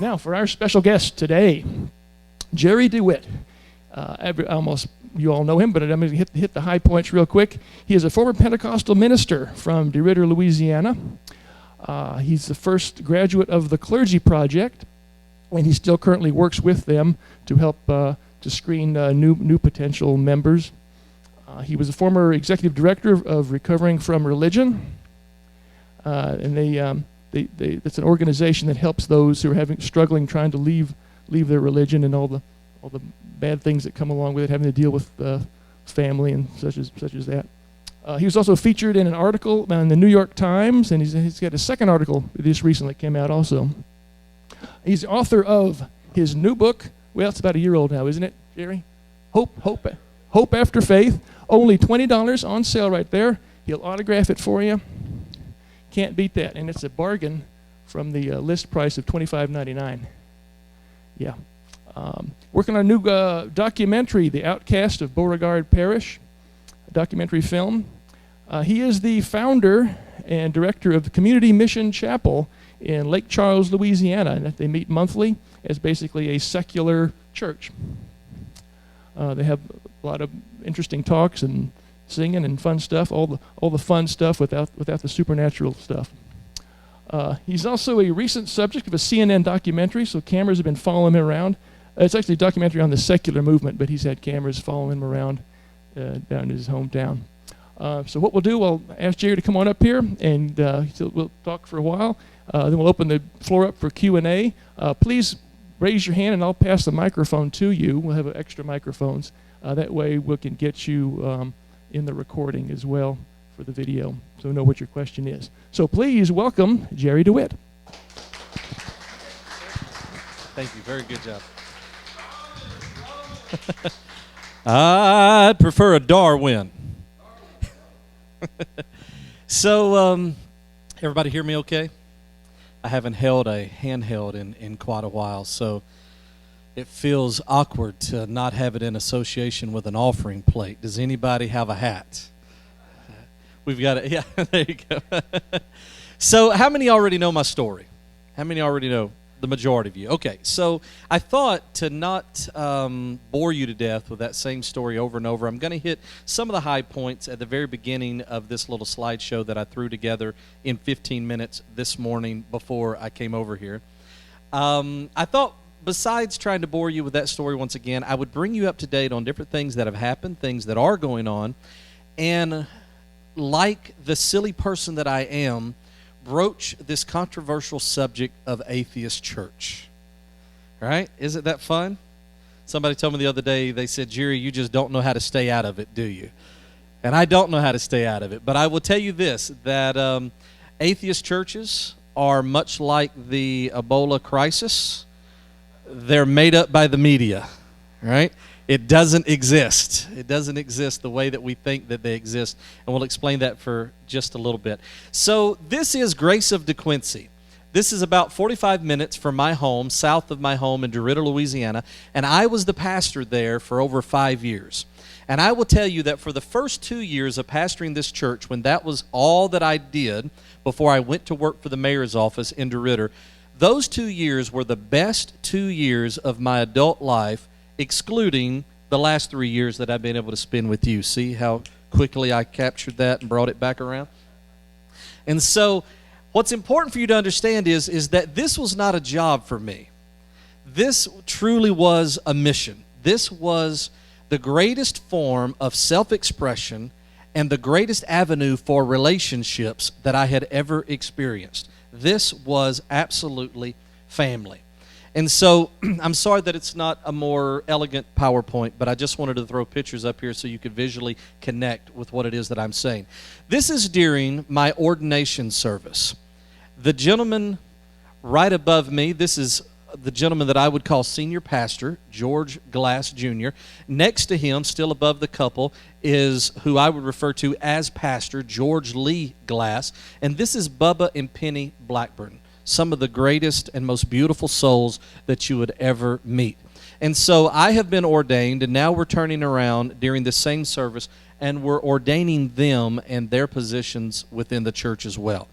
Now, for our special guest today, Jerry DeWitt. Almost you all know him, but I'm going to hit the high points real quick. He is a former Pentecostal minister from DeWitt, Louisiana. He's the first graduate of the Clergy Project, and he still currently works with them to help to screen new potential members. He was a former executive director of Recovering from Religion, and that's an organization that helps those who are struggling trying to leave their religion and all the bad things that come along with it, having to deal with family and such as that. He was also featured in an article in the New York Times, and he's got a second article that just recently came out also. He's the author of his new book. Well, it's about a year old now, isn't it, Jerry? Hope After Faith. Only $20 on sale right there. He'll autograph it for you. Can't beat that, and it's a bargain from the list price of $25.99. Yeah. Working on a new documentary, The Outcast of Beauregard Parish, a documentary film. He is the founder and director of the Community Mission Chapel in Lake Charles, Louisiana, and they meet monthly as basically a secular church. They have a lot of interesting talks and singing and fun stuff, all the fun stuff without the supernatural stuff. He's also a recent subject of a CNN documentary, so cameras have been following him around. It's actually a documentary on the secular movement, but he's had cameras following him around down in his hometown. So what we'll do, I'll ask Jerry to come on up here, and we'll talk for a while. Then we'll open the floor up for Q&A. Please raise your hand, and I'll pass the microphone to you. We'll have extra microphones. That way we can get you in the recording as well for the video, so we know what your question is. So please welcome Jerry DeWitt. Thank you. Very good job. I'd prefer a Darwin. So, everybody hear me okay? I haven't held a handheld in quite a while, so it feels awkward to not have it in association with an offering plate. Does anybody have a hat? We've got it. Yeah, there you go. So how many already know my story? How many already know? The majority of you. Okay, so I thought to not bore you to death with that same story over and over, I'm going to hit some of the high points at the very beginning of this little slideshow that I threw together in 15 minutes this morning before I came over here. I thought, besides trying to bore you with that story once again, I would bring you up to date on different things that have happened, things that are going on, and like the silly person that I am, broach this controversial subject of atheist church. Right? Isn't that fun? Somebody told me the other day, they said, Jerry, you just don't know how to stay out of it, do you? And I don't know how to stay out of it. But I will tell you this, that atheist churches are much like the Ebola crisis. They're made up by the media, right? It doesn't exist. It doesn't exist the way that we think that they exist, and we'll explain that for just a little bit. So this is Grace of DeQuincy. This is about 45 minutes from my home, south of my home in DeWitt, Louisiana, and I was the pastor there for over 5 years. And I will tell you that for the first 2 years of pastoring this church, when that was all that I did before I went to work for the mayor's office in DeWitt, those 2 years were the best 2 years of my adult life, excluding the last 3 years that I've been able to spend with you. See how quickly I captured that and brought it back around? And so what's important for you to understand is that this was not a job for me. This truly was a mission. This was the greatest form of self-expression and the greatest avenue for relationships that I had ever experienced. This was absolutely family. And so I'm sorry that it's not a more elegant PowerPoint, but I just wanted to throw pictures up here so you could visually connect with what it is that I'm saying. This is during my ordination service. The gentleman right above me, this is the gentleman that I would call senior pastor, George Glass Jr. Next to him, still above the couple, is who I would refer to as pastor, George Lee Glass. And this is Bubba and Penny Blackburn, some of the greatest and most beautiful souls that you would ever meet. And so I have been ordained, and now we're turning around during the same service, and we're ordaining them and their positions within the church as well.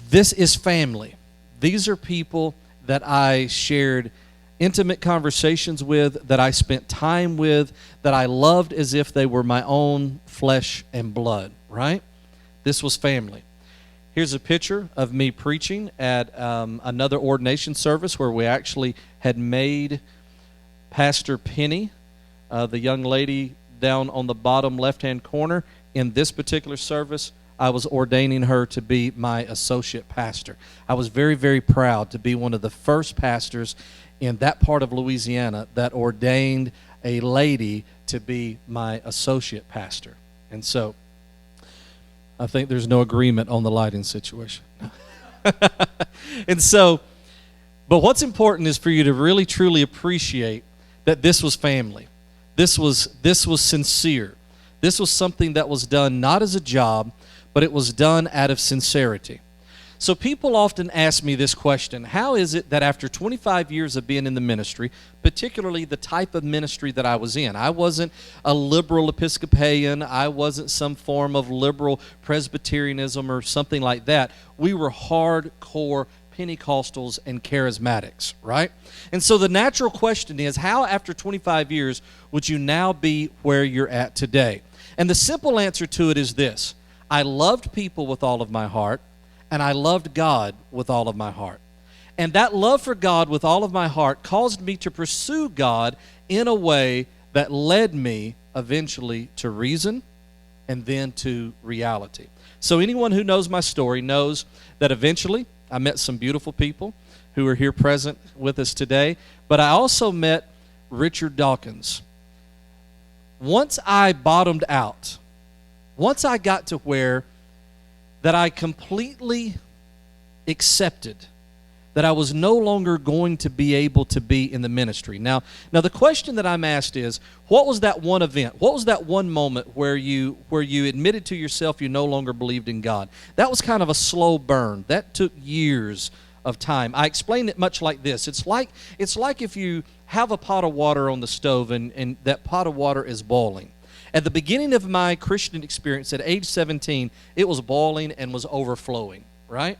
This is family. These are people that I shared intimate conversations with, that I spent time with, that I loved as if they were my own flesh and blood, right? This was family. Here's a picture of me preaching at another ordination service where we actually had made Pastor Penny, the young lady down on the bottom left-hand corner, in this particular service, I was ordaining her to be my associate pastor. I was very, very proud to be one of the first pastors in that part of Louisiana that ordained a lady to be my associate pastor. And so I think there's no agreement on the lighting situation. And so, but what's important is for you to really truly appreciate that this was family. This was sincere. This was something that was done not as a job, but it was done out of sincerity. So people often ask me this question: how is it that after 25 years of being in the ministry, particularly the type of ministry that I was in, I wasn't a liberal Episcopalian, I wasn't some form of liberal Presbyterianism or something like that. We were hardcore Pentecostals and charismatics, right? And so the natural question is, how after 25 years would you now be where you're at today? And the simple answer to it is this: I loved people with all of my heart, and I loved God with all of my heart. And that love for God with all of my heart caused me to pursue God in a way that led me eventually to reason and then to reality. So anyone who knows my story knows that eventually I met some beautiful people who are here present with us today, but I also met Richard Dawkins. Once I bottomed out, once I got to where that I completely accepted that I was no longer going to be able to be in the ministry. Now the question that I'm asked is, what was that one event? What was that one moment where you admitted to yourself you no longer believed in God? That was kind of a slow burn. That took years of time. I explained it much like this. It's like if you have a pot of water on the stove and that pot of water is boiling. At the beginning of my Christian experience at age 17, it was boiling and was overflowing, right?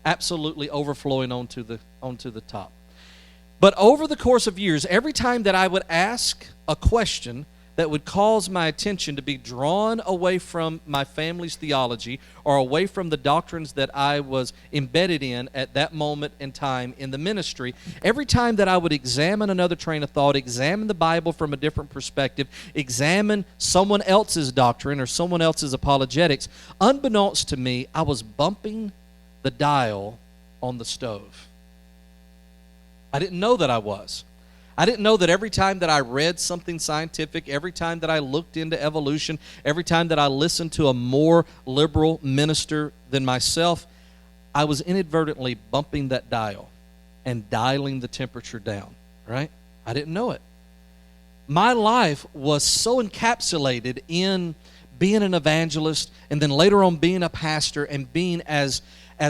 Absolutely overflowing onto the top. But over the course of years, every time that I would ask a question that would cause my attention to be drawn away from my family's theology or away from the doctrines that I was embedded in at that moment in time in the ministry, every time that I would examine another train of thought, examine the Bible from a different perspective, examine someone else's doctrine or someone else's apologetics, unbeknownst to me, I was bumping the dial on the stove. I didn't know that I was. I didn't know that every time that I read something scientific, every time that I looked into evolution, every time that I listened to a more liberal minister than myself, I was inadvertently bumping that dial and dialing the temperature down, right? I didn't know it. My life was so encapsulated in being an evangelist and then later on being a pastor and being as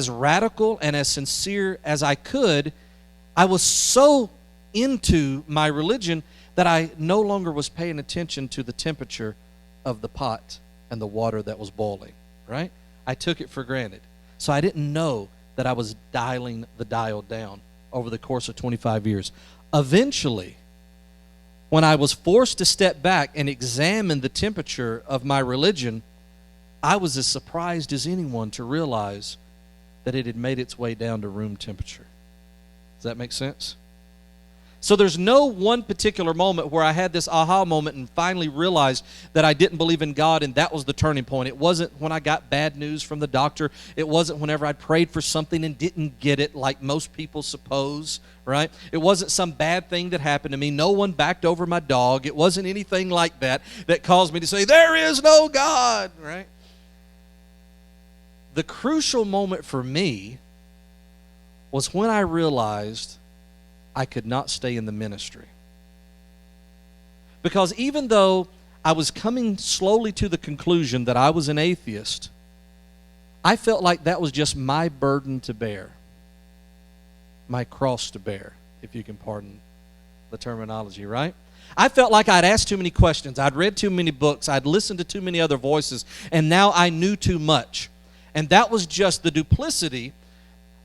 radical and as sincere as I could. I was so into my religion that I no longer was paying attention to the temperature of the pot and the water that was boiling, right? I took it for granted. So I didn't know that I was dialing the dial down over the course of 25 years. Eventually, when I was forced to step back and examine the temperature of my religion, I was as surprised as anyone to realize that it had made its way down to room temperature. Does that make sense? So there's no one particular moment where I had this aha moment and finally realized that I didn't believe in God and that was the turning point. It wasn't when I got bad news from the doctor. It wasn't whenever I prayed for something and didn't get it like most people suppose, right? It wasn't some bad thing that happened to me. No one backed over my dog. It wasn't anything like that that caused me to say, there is no God, right? The crucial moment for me was when I realized I could not stay in the ministry. Because even though I was coming slowly to the conclusion that I was an atheist, I felt like that was just my burden to bear, my cross to bear, if you can pardon the terminology, right? I felt like I'd asked too many questions, I'd read too many books, I'd listened to too many other voices, and now I knew too much. And that was just the duplicity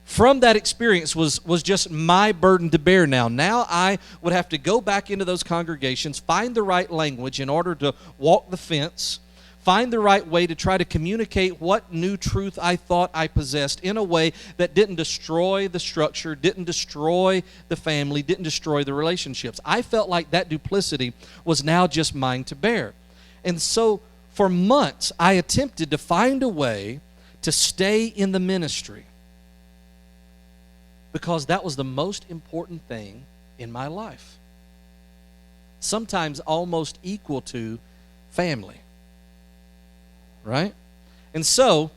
from that experience was just my burden to bear now. Now I would have to go back into those congregations, find the right language in order to walk the fence, find the right way to try to communicate what new truth I thought I possessed in a way that didn't destroy the structure, didn't destroy the family, didn't destroy the relationships. I felt like that duplicity was now just mine to bear. And so for months, I attempted to find a way to stay in the ministry because that was the most important thing in my life. Sometimes almost equal to family. Right? And so,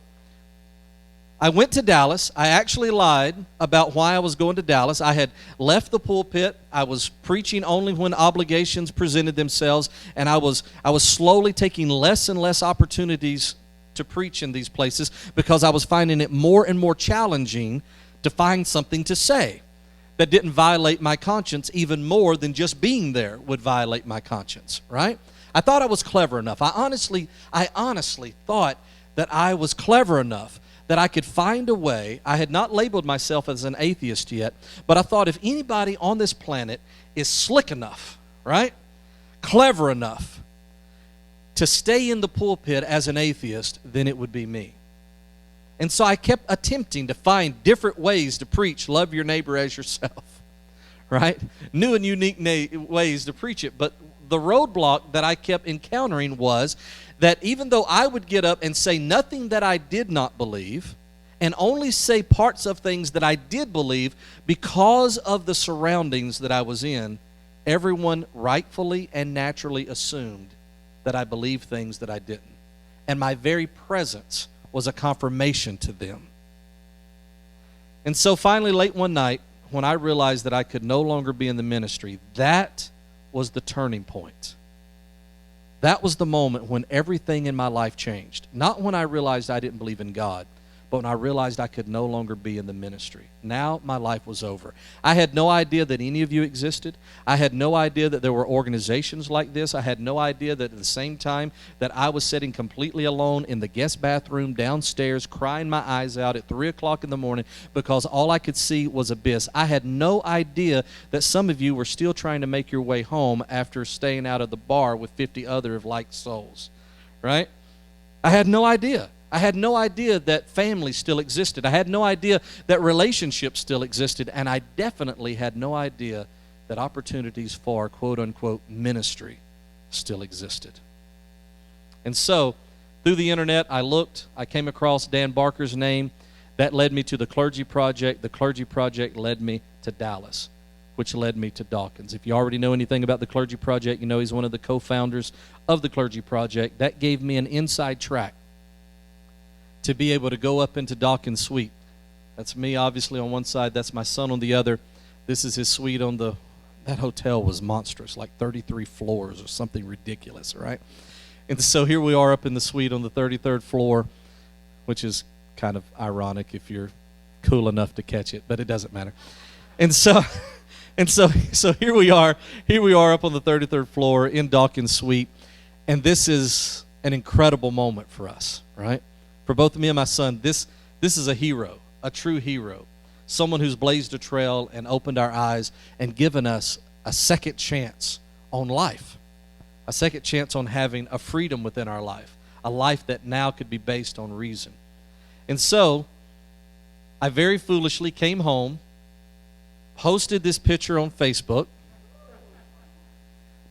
I went to Dallas. I actually lied about why I was going to Dallas. I had left the pulpit. I was preaching only when obligations presented themselves, and I was slowly taking less and less opportunities to preach in these places because I was finding it more and more challenging to find something to say that didn't violate my conscience even more than just being there would violate my conscience, right? I thought I was clever enough. I honestly thought that I was clever enough that I could find a way. I had not labeled myself as an atheist yet, but I thought if anybody on this planet is slick enough, right, clever enough to stay in the pulpit as an atheist, then it would be me. And so I kept attempting to find different ways to preach, love your neighbor as yourself, right? New and unique ways to preach it, but the roadblock that I kept encountering was that even though I would get up and say nothing that I did not believe and only say parts of things that I did believe because of the surroundings that I was in, everyone rightfully and naturally assumed that I believed things that I didn't. And my very presence was a confirmation to them. And so finally, late one night, when I realized that I could no longer be in the ministry, that was the turning point. That was the moment when everything in my life changed. Not when I realized I didn't believe in God, but when I realized I could no longer be in the ministry. Now my life was over. I had no idea that any of you existed. I had no idea that there were organizations like this. I had no idea that at the same time that I was sitting completely alone in the guest bathroom downstairs, crying my eyes out at 3 o'clock in the morning because all I could see was abyss. I had no idea that some of you were still trying to make your way home after staying out of the bar with 50 other like souls, right? I had no idea. I had no idea that family still existed. I had no idea that relationships still existed. And I definitely had no idea that opportunities for quote-unquote ministry still existed. And so, through the internet, I came across Dan Barker's name. That led me to the Clergy Project. The Clergy Project led me to Dallas, which led me to Dawkins. If you already know anything about the Clergy Project, you know he's one of the co-founders of the Clergy Project. That gave me an inside track to be able to go up into Dawkins' suite. That's me, obviously, on one side. That's my son on the other. This is his suite on the... That hotel was monstrous, like 33 floors or something ridiculous, right? And so here we are up in the suite on the 33rd floor, which is kind of ironic if you're cool enough to catch it, but it doesn't matter. And so here we are up on the 33rd floor in Dawkins' suite, and this is an incredible moment for us, right? For both me and my son, this is a hero, a true hero, someone who's blazed a trail and opened our eyes and given us a second chance on life, a second chance on having a freedom within our life, a life that now could be based on reason. And so I very foolishly came home, posted this picture on Facebook.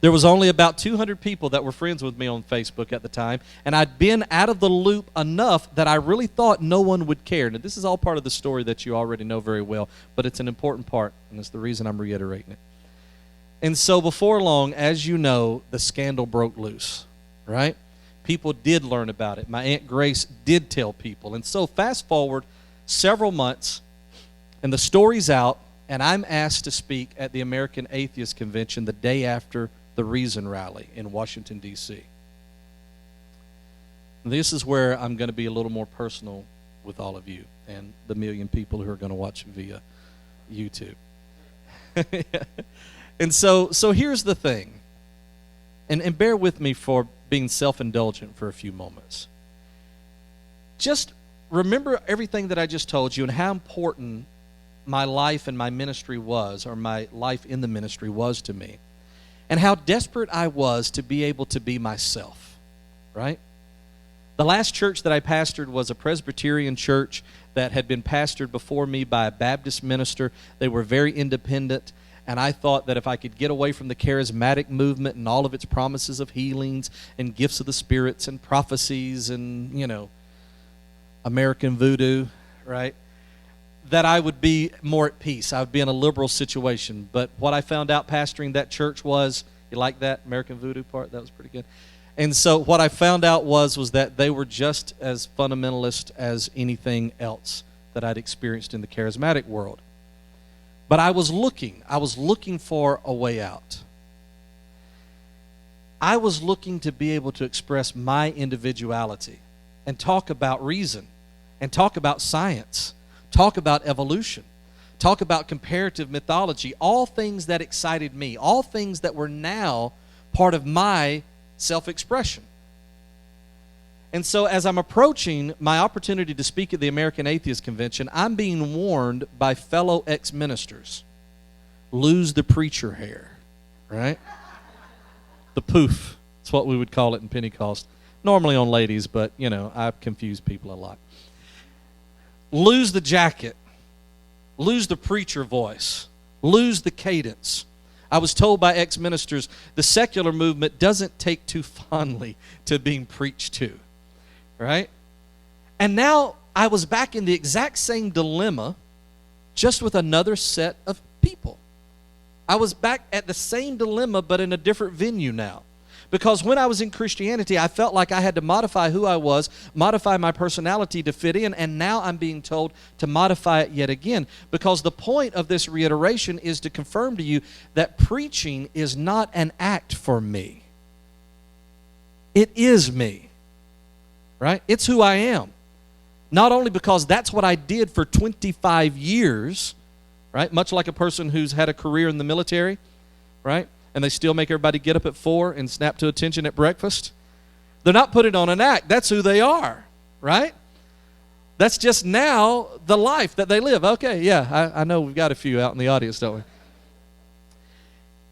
There was only about 200 people that were friends with me on Facebook at the time, and I'd been out of the loop enough that I really thought no one would care. Now, this is all part of the story that you already know very well, but it's an important part, and it's the reason I'm reiterating it. And so before long, as you know, the scandal broke loose, right? People did learn about it. My Aunt Grace did tell people. And so fast forward several months, and the story's out, and I'm asked to speak at the American Atheist Convention the day after the Reason Rally in Washington, D.C. This is where I'm going to be a little more personal with all of you and the million people who are going to watch via YouTube. And so here's the thing, and bear with me for being self-indulgent for a few moments. Just remember everything that I just told you and how important my life and my ministry was, or my life in the ministry was to me, and how desperate I was to be able to be myself, right? The last church that I pastored was a Presbyterian church that had been pastored before me by a Baptist minister. They were very independent, and I thought that if I could get away from the charismatic movement and all of its promises of healings and gifts of the spirits and prophecies and, American voodoo, right, that I would be more at peace. I would be in a liberal situation. But what I found out pastoring that church was, you like that American voodoo part? That was pretty good. And so what I found out was that they were just as fundamentalist as anything else that I'd experienced in the charismatic world. But I was looking for a way out. I was looking to be able to express my individuality and talk about reason and talk about science, talk about evolution, talk about comparative mythology, all things that excited me, all things that were now part of my self-expression. And so as I'm approaching my opportunity to speak at the American Atheist Convention, I'm being warned by fellow ex-ministers, lose the preacher hair, right? The poof, that's what we would call it in Pentecost. Normally on ladies, but, I confuse people a lot. Lose the jacket, lose the preacher voice, lose the cadence. I was told by ex-ministers, the secular movement doesn't take too fondly to being preached to, right? And now I was back in the exact same dilemma, just with another set of people. I was back at the same dilemma, but in a different venue now. Because when I was in Christianity, I felt like I had to modify who I was, modify my personality to fit in, and now I'm being told to modify it yet again. Because the point of this reiteration is to confirm to you that preaching is not an act for me. It is me, right? It's who I am. Not only because that's what I did for 25 years, right? Much like a person who's had a career in the military, right? And they still make everybody get up at 4 and snap to attention at breakfast. They're not putting on an act. That's who they are, right? That's just now the life that they live. Okay, yeah, I know we've got a few out in the audience, don't we?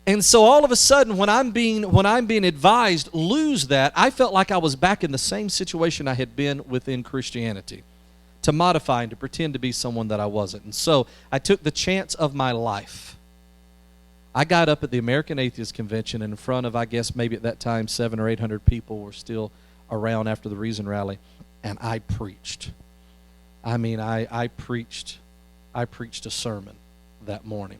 And so all of a sudden, when I'm being advised, lose that, I felt like I was back in the same situation I had been within Christianity, to modify and to pretend to be someone that I wasn't. And so I took the chance of my life. I got up at the American Atheist Convention in front of, I guess, maybe at that time, 700 or 800 people were still around after the Reason Rally, and I preached. I mean, I preached a sermon that morning.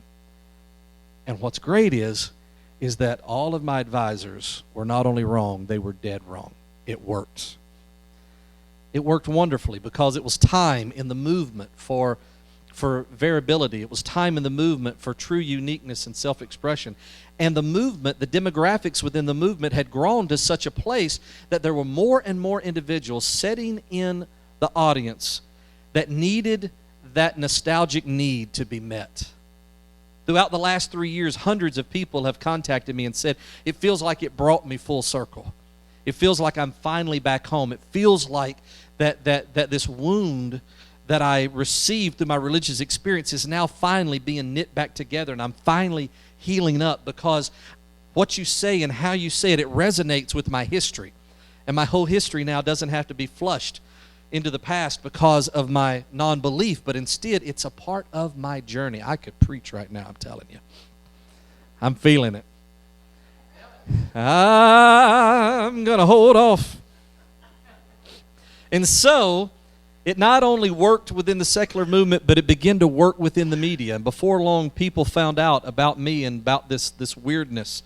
And what's great is that all of my advisors were not only wrong, they were dead wrong. It worked. It worked wonderfully because it was time in the movement for variability. It was time in the movement for true uniqueness and self-expression. And the movement, the demographics within the movement had grown to such a place that there were more and more individuals sitting in the audience that needed that nostalgic need to be met. Throughout the last 3 years, hundreds of people have contacted me and said, it feels like it brought me full circle. It feels like I'm finally back home. It feels like that this wound that I received through my religious experience is now finally being knit back together, and I'm finally healing up because what you say and how you say it, it resonates with my history. And my whole history now doesn't have to be flushed into the past because of my non-belief, but instead it's a part of my journey. I could preach right now, I'm telling you. I'm feeling it. I'm going to hold off. And so it not only worked within the secular movement, but it began to work within the media. And before long, people found out about me and about this weirdness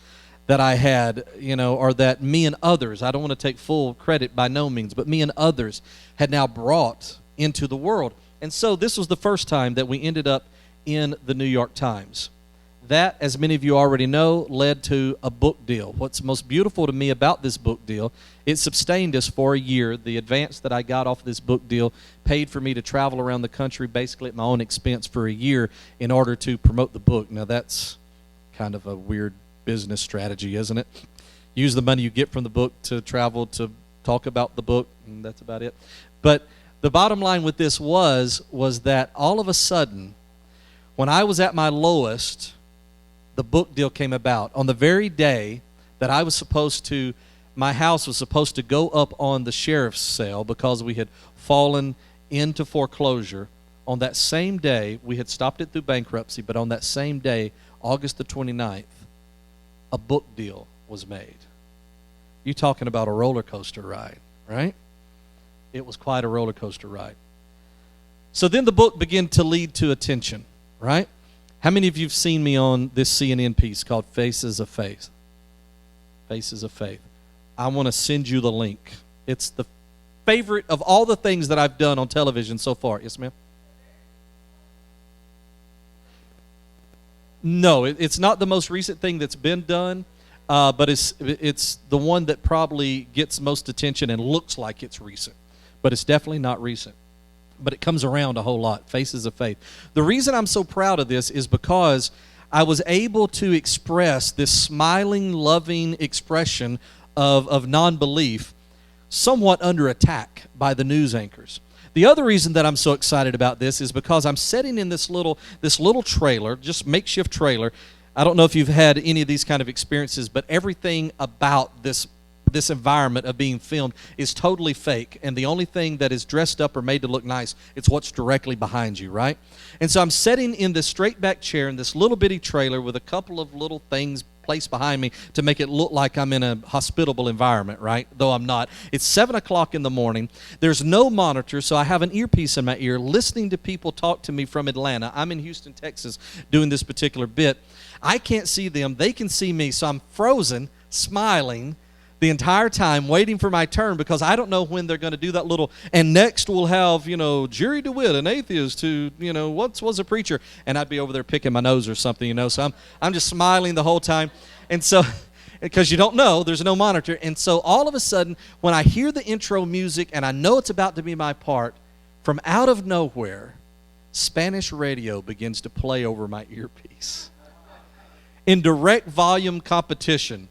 that I had, or that me and others, I don't want to take full credit by no means, but me and others had now brought into the world. And so this was the first time that we ended up in the New York Times. That, as many of you already know, led to a book deal. What's most beautiful to me about this book deal, it sustained us for a year. The advance that I got off of this book deal paid for me to travel around the country basically at my own expense for a year in order to promote the book. Now, that's kind of a weird business strategy, isn't it? Use the money you get from the book to travel to talk about the book, and that's about it. But The bottom line with this was that all of a sudden, when I was at my lowest, the book deal came about. On the very day that I was supposed to, my house was supposed to go up on the sheriff's sale because we had fallen into foreclosure. On that same day, we had stopped it through bankruptcy, but on that same day, August the 29th, a book deal was made. You're talking about a roller coaster ride, right? It was quite a roller coaster ride. So then the book began to lead to attention, right? How many of you have seen me on this CNN piece called Faces of Faith? Faces of Faith. I want to send you the link. It's the favorite of all the things that I've done on television so far. Yes, ma'am? No, it's not the most recent thing that's been done, but it's the one that probably gets most attention and looks like it's recent. But it's definitely not recent. But it comes around a whole lot, Faces of Faith. The reason I'm so proud of this is because I was able to express this smiling, loving expression of non-belief somewhat under attack by the news anchors. The other reason that I'm so excited about this is because I'm sitting in this little trailer, just makeshift trailer. I don't know if you've had any of these kind of experiences, but everything about this environment of being filmed is totally fake, and the only thing that is dressed up or made to look nice, it's what's directly behind you, right? And so I'm sitting in this straight back chair in this little bitty trailer with a couple of little things placed behind me to make it look like I'm in a hospitable environment, right? Though I'm not. It's 7 o'clock in the morning. There's no monitor, so I have an earpiece in my ear listening to people talk to me from Atlanta. I'm in Houston, Texas, doing this particular bit. I can't see them. They can see me, so I'm frozen, smiling the entire time, waiting for my turn, because I don't know when they're going to do that little, and next we'll have, Jerry DeWitt, an atheist who, once was a preacher, and I'd be over there picking my nose or something, so I'm just smiling the whole time. And so, because you don't know, there's no monitor, and so all of a sudden, when I hear the intro music, and I know it's about to be my part, from out of nowhere, Spanish radio begins to play over my earpiece in direct volume competition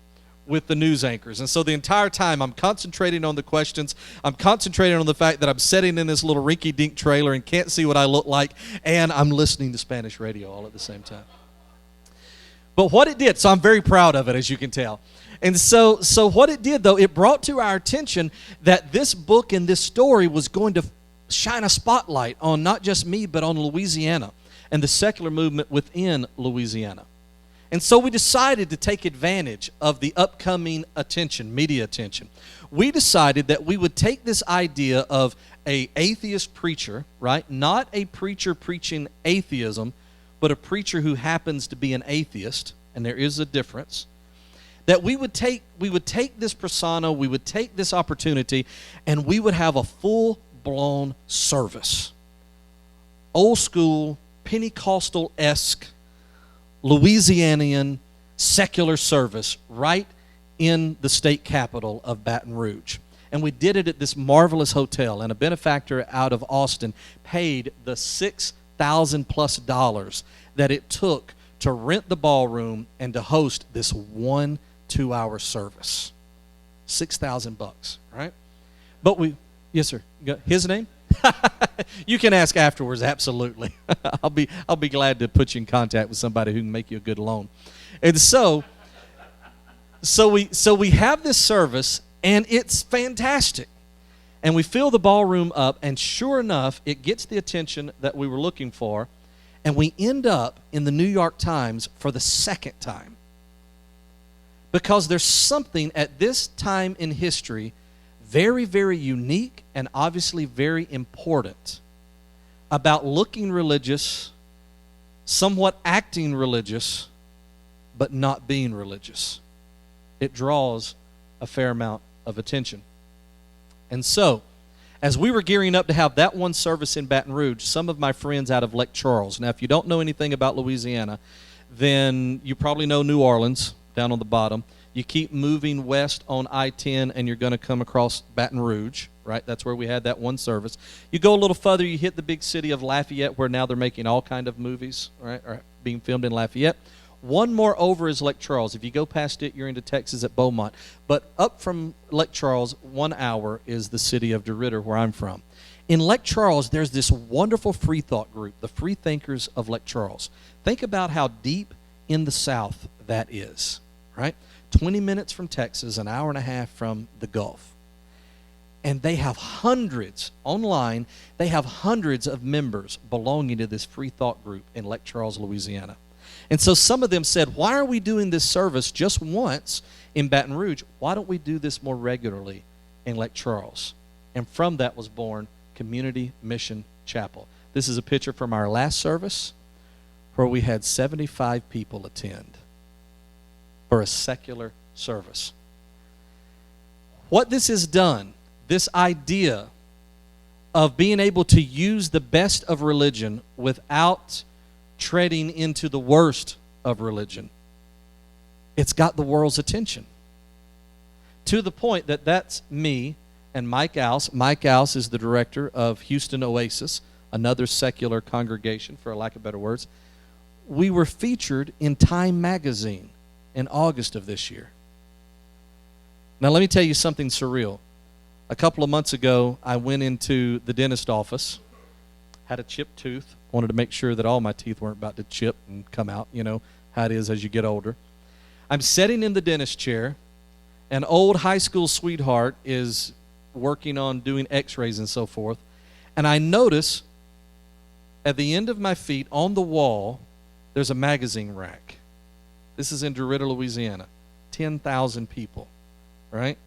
with the news anchors. And so the entire time I'm concentrating on the questions. I'm concentrating on the fact that I'm sitting in this little rinky-dink trailer and can't see what I look like, and I'm listening to Spanish radio all at the same time. But what it did, so I'm very proud of it, as you can tell. And so what it did, though, it brought to our attention that this book and this story was going to shine a spotlight on not just me, but on Louisiana and the secular movement within Louisiana. And so we decided to take advantage of the upcoming attention, media attention. We decided that we would take this idea of an atheist preacher, right? Not a preacher preaching atheism, but a preacher who happens to be an atheist, and there is a difference. That we would take this persona, we would take this opportunity, and we would have a full-blown service. Old school, Pentecostal-esque, Louisianian secular service right in the state capital of Baton Rouge. And we did it at this marvelous hotel, and a benefactor out of Austin paid the $6,000+ that it took to rent the ballroom and to host this 1 2-hour service. $6,000, right? But yes, sir. His name? You can ask afterwards, absolutely. I'll be glad to put you in contact with somebody who can make you a good loan. And so we have this service, and it's fantastic. And we fill the ballroom up, and sure enough, it gets the attention that we were looking for, and we end up in the New York Times for the second time. Because there's something at this time in history very, very unique and obviously very important about looking religious, somewhat acting religious, but not being religious. It draws a fair amount of attention. And so, as we were gearing up to have that one service in Baton Rouge, some of my friends out of Lake Charles. Now, if you don't know anything about Louisiana, then you probably know New Orleans down on the bottom. You keep moving west on I-10, and you're going to come across Baton Rouge, right? That's where we had that one service. You go a little further, you hit the big city of Lafayette, where now they're making all kind of movies, right, or being filmed in Lafayette. One more over is Lake Charles. If you go past it, you're into Texas at Beaumont. But up from Lake Charles, 1 hour is the city of DeWitt, where I'm from. In Lake Charles, there's this wonderful free thought group, the Free Thinkers of Lake Charles. Think about how deep in the South that is, right? 20 minutes from Texas, an hour and a half from the Gulf. And they have hundreds, online, they have hundreds of members belonging to this free thought group in Lake Charles, Louisiana. And so some of them said, why are we doing this service just once in Baton Rouge? Why don't we do this more regularly in Lake Charles? And from that was born Community Mission Chapel. This is a picture from our last service where we had 75 people attend for a secular service. What this has done, this idea of being able to use the best of religion without treading into the worst of religion, it's got the world's attention. To the point that that's me and Mike Ouse. Mike Ouse is the director of Houston Oasis, another secular congregation, for lack of better words. We were featured in Time magazine in August of this year. Now let me tell you something surreal. A couple of months ago, I went into the dentist office, had a chipped tooth, wanted to make sure that all my teeth weren't about to chip and come out, you know how it is as you get older. I'm sitting in the dentist chair. An old high school sweetheart is working on doing x-rays and so forth, and I notice at the end of my feet on the wall there's a magazine rack. This is in DeWitt, Louisiana. 10,000 people, right?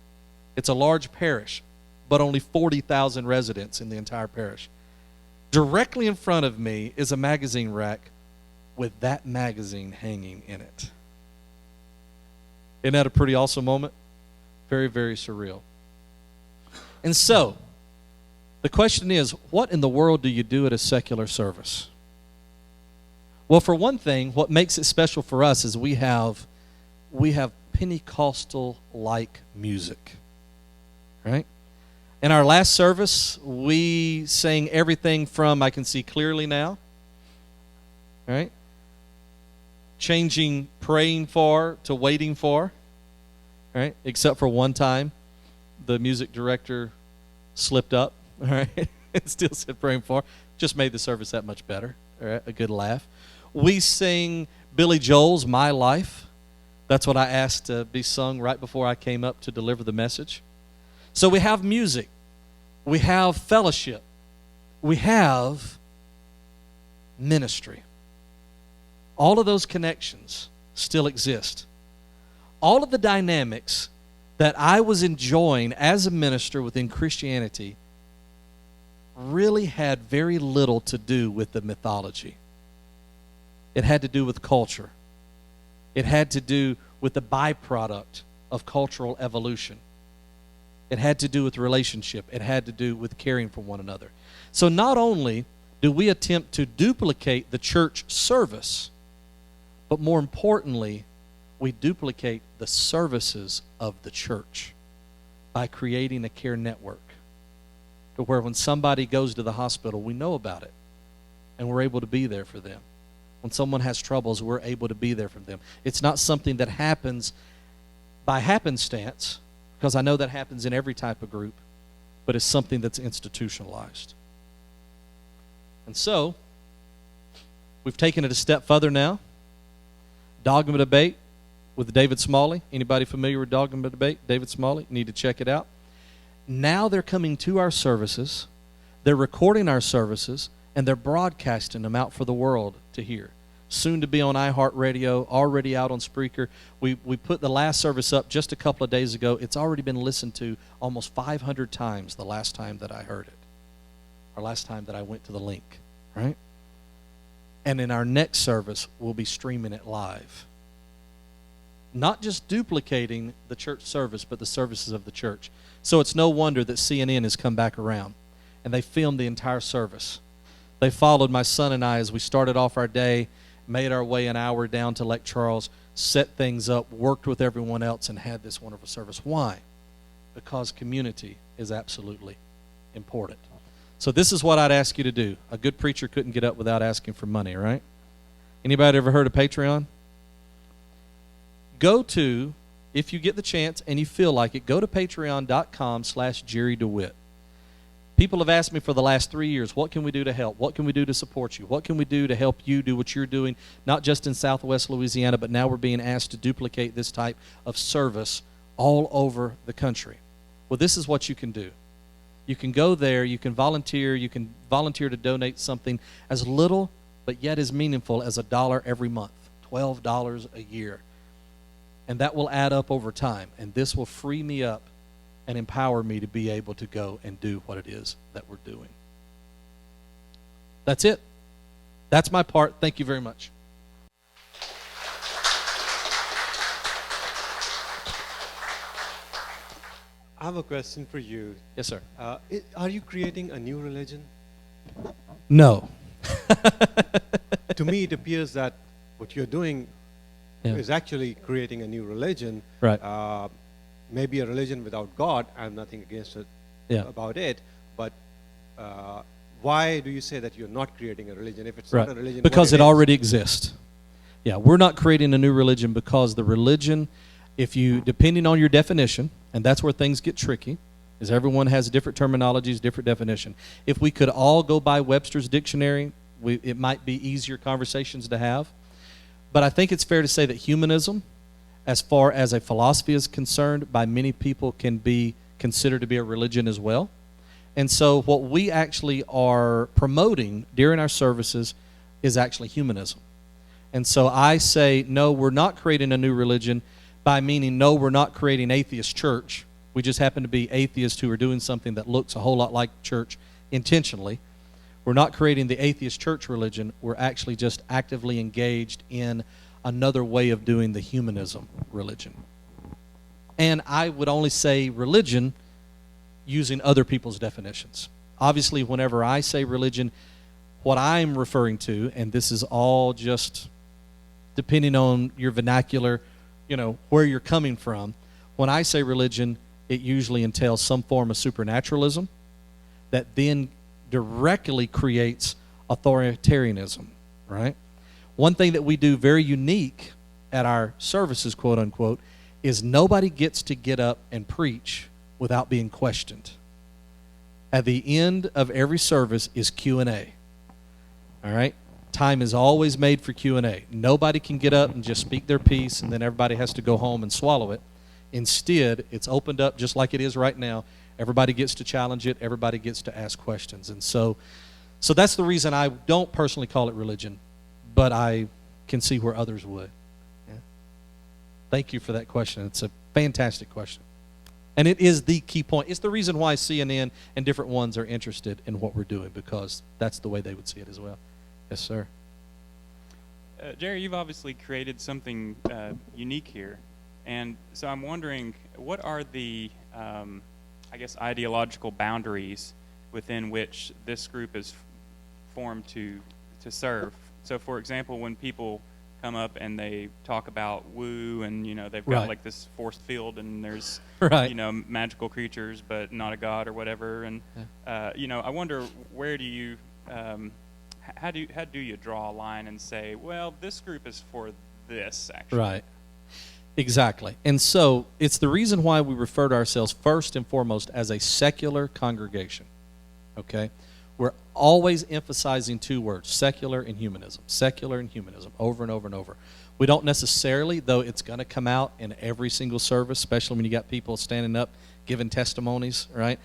It's a large parish, but only 40,000 residents in the entire parish. Directly in front of me is a magazine rack with that magazine hanging in it. Isn't that a pretty awesome moment? Very, very surreal. And so, the question is, what in the world do you do at a secular service? Well, for one thing, what makes it special for us is we have Pentecostal-like music, right? In our last service, we sang everything from I Can See Clearly Now, right? Changing praying for to waiting for, right? Except for one time, the music director slipped up, all right? It still said praying for. Just made the service that much better, all right? A good laugh. We sing Billy Joel's My Life. That's what I asked to be sung right before I came up to deliver the message. So we have music. We have fellowship. We have ministry. All of those connections still exist. All of the dynamics that I was enjoying as a minister within Christianity really had very little to do with the mythology. It had to do with culture. It had to do with the byproduct of cultural evolution. It had to do with relationship. It had to do with caring for one another. So not only do we attempt to duplicate the church service, but more importantly, we duplicate the services of the church by creating a care network to where when somebody goes to the hospital, we know about it and we're able to be there for them. When someone has troubles, we're able to be there for them. It's not something that happens by happenstance, because I know that happens in every type of group, but it's something that's institutionalized. And so, we've taken it a step further now. Dogma Debate with David Smalley. Anybody familiar with Dogma Debate? David Smalley? You need to check it out. Now they're coming to our services, they're recording our services, and they're broadcasting them out for the world to hear. Soon to be on iHeartRadio, already out on Spreaker. We put the last service up just a couple of days ago. It's already been listened to almost 500 times the last time that I heard it, or last time that I went to the link, right? And in our next service, we'll be streaming it live. Not just duplicating the church service, but the services of the church. So it's no wonder that CNN has come back around, and they filmed the entire service. They followed my son and I as we started off our day, made our way an hour down to Lake Charles, set things up, worked with everyone else, and had this wonderful service. Why? Because community is absolutely important. So this is what I'd ask you to do. A good preacher couldn't get up without asking for money, right? Anybody ever heard of Patreon? Go to, if you get the chance and you feel like it, go to patreon.com/Jerry DeWitt. People have asked me for the last 3 years, what can we do to help? What can we do to support you? What can we do to help you do what you're doing, not just in Southwest Louisiana, but now we're being asked to duplicate this type of service all over the country. Well, this is what you can do. You can go there, you can volunteer to donate something as little but yet as meaningful as $1 every month, $12 a year. And that will add up over time, and this will free me up and empower me to be able to go and do what it is that we're doing. That's it. That's my part. Thank you very much. I have a question for you. Yes, sir. Are you creating a new religion? No. To me, it appears that what you're doing Yeah. is actually creating a new religion. Right. Maybe a religion without God. I have nothing against it about it. But why do you say that you're not creating a religion? If it's Right. not a religion, Because what it is? already exists. Yeah, we're not creating a new religion because the religion, if you, depending on your definition, and that's where things get tricky, is everyone has different terminologies, different definition. If we could all go by Webster's dictionary, it might be easier conversations to have. But I think it's fair to say that humanism, as far as a philosophy is concerned, by many people can be considered to be a religion as well. And so what we actually are promoting during our services is actually humanism. And so I say, no, we're not creating a new religion, by meaning, no, we're not creating atheist church. We just happen to be atheists who are doing something that looks a whole lot like church intentionally. We're not creating the atheist church religion. We're actually just actively engaged in another way of doing the humanism religion. And I would only say religion using other people's definitions. Obviously, whenever I say religion, what I'm referring to, and this is all just depending on your vernacular, where you're coming from. When I say religion, it usually entails some form of supernaturalism that then directly creates authoritarianism, right? One thing that we do very unique at our services, quote unquote, is nobody gets to get up and preach without being questioned. At the end of every service is Q&A, all right? Time is always made for Q&A. Nobody can get up and just speak their piece and then everybody has to go home and swallow it. Instead, it's opened up just like it is right now. Everybody gets to challenge it. Everybody gets to ask questions. And so that's the reason I don't personally call it religion, but I can see where others would. Yeah. Thank you for that question. It's a fantastic question. And it is the key point. It's the reason why CNN and different ones are interested in what we're doing, because that's the way they would see it as well. Yes, sir. Jerry, you've obviously created something unique here. And so I'm wondering, what are the, ideological boundaries within which this group is formed to serve? So, for example, when people come up and they talk about woo and, they've got like this force field and there's, magical creatures but not a god or whatever. And, I wonder, where do you... How do you draw a line and say, well, this group is for this, actually? Right. Exactly. And so it's the reason why we refer to ourselves first and foremost as a secular congregation, okay? We're always emphasizing two words, secular and humanism, over and over and over. We don't necessarily, though it's going to come out in every single service, especially when you got people standing up giving testimonies, right?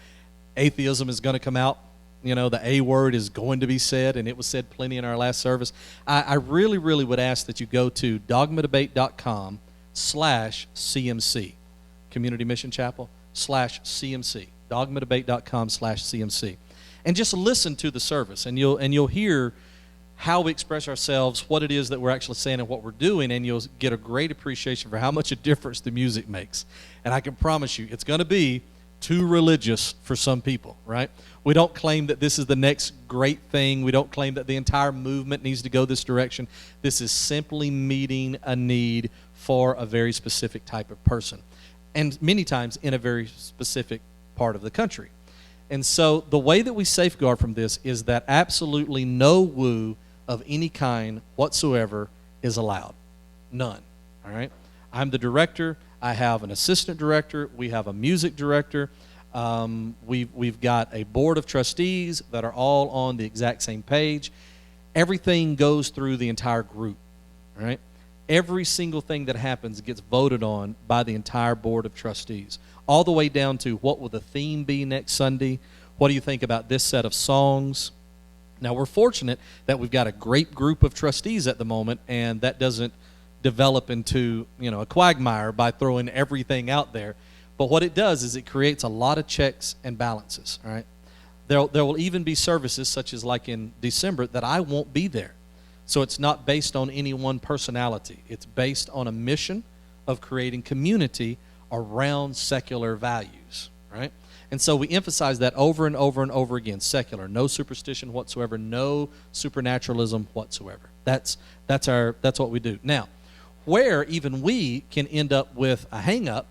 Atheism is going to come out. The A word is going to be said, and it was said plenty in our last service. I really, really would ask that you go to dogmadebate.com/CMC, Community Mission Chapel /CMC, dogmadebate.com/CMC, and just listen to the service, and you'll hear how we express ourselves, what it is that we're actually saying and what we're doing, and you'll get a great appreciation for how much a difference the music makes. And I can promise you, it's going to be too religious for some people, right? We don't claim that this is the next great thing. We don't claim that the entire movement needs to go this direction. This is simply meeting a need for a very specific type of person, and many times in a very specific part of the country. And so the way that we safeguard from this is that absolutely no woo of any kind whatsoever is allowed. None, all right? I'm the director. I have an assistant director. We have a music director. We've got a board of trustees that are all on the exact same page. Everything goes through the entire group, all right? Every single thing that happens gets voted on by the entire board of trustees, all the way down to what will the theme be next Sunday? What do you think about this set of songs? Now, we're fortunate that we've got a great group of trustees at the moment, and that doesn't develop into, a quagmire by throwing everything out there. But what it does is it creates a lot of checks and balances, all right? There will even be services, such as like in December, that I won't be there. So it's not based on any one personality. It's based on a mission of creating community around secular values, right? And so we emphasize that over and over and over again. Secular, no superstition whatsoever, no supernaturalism whatsoever. That's what we do. Now, where even we can end up with a hang-up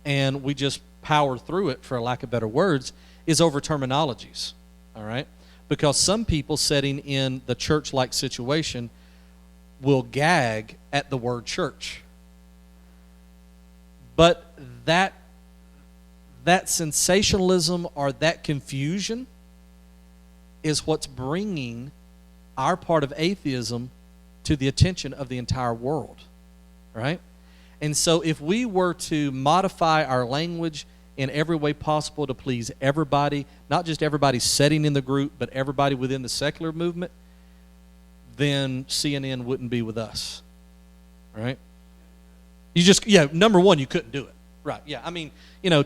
and we just power through it, for lack of better words, is over terminologies, all right? Because some people sitting in the church-like situation will gag at the word church. But that sensationalism or that confusion is what's bringing our part of atheism to the attention of the entire world, right? And so if we were to modify our language in every way possible to please everybody, not just everybody sitting in the group, but everybody within the secular movement, then CNN wouldn't be with us, right? Number one, you couldn't do it. Right, yeah. I mean,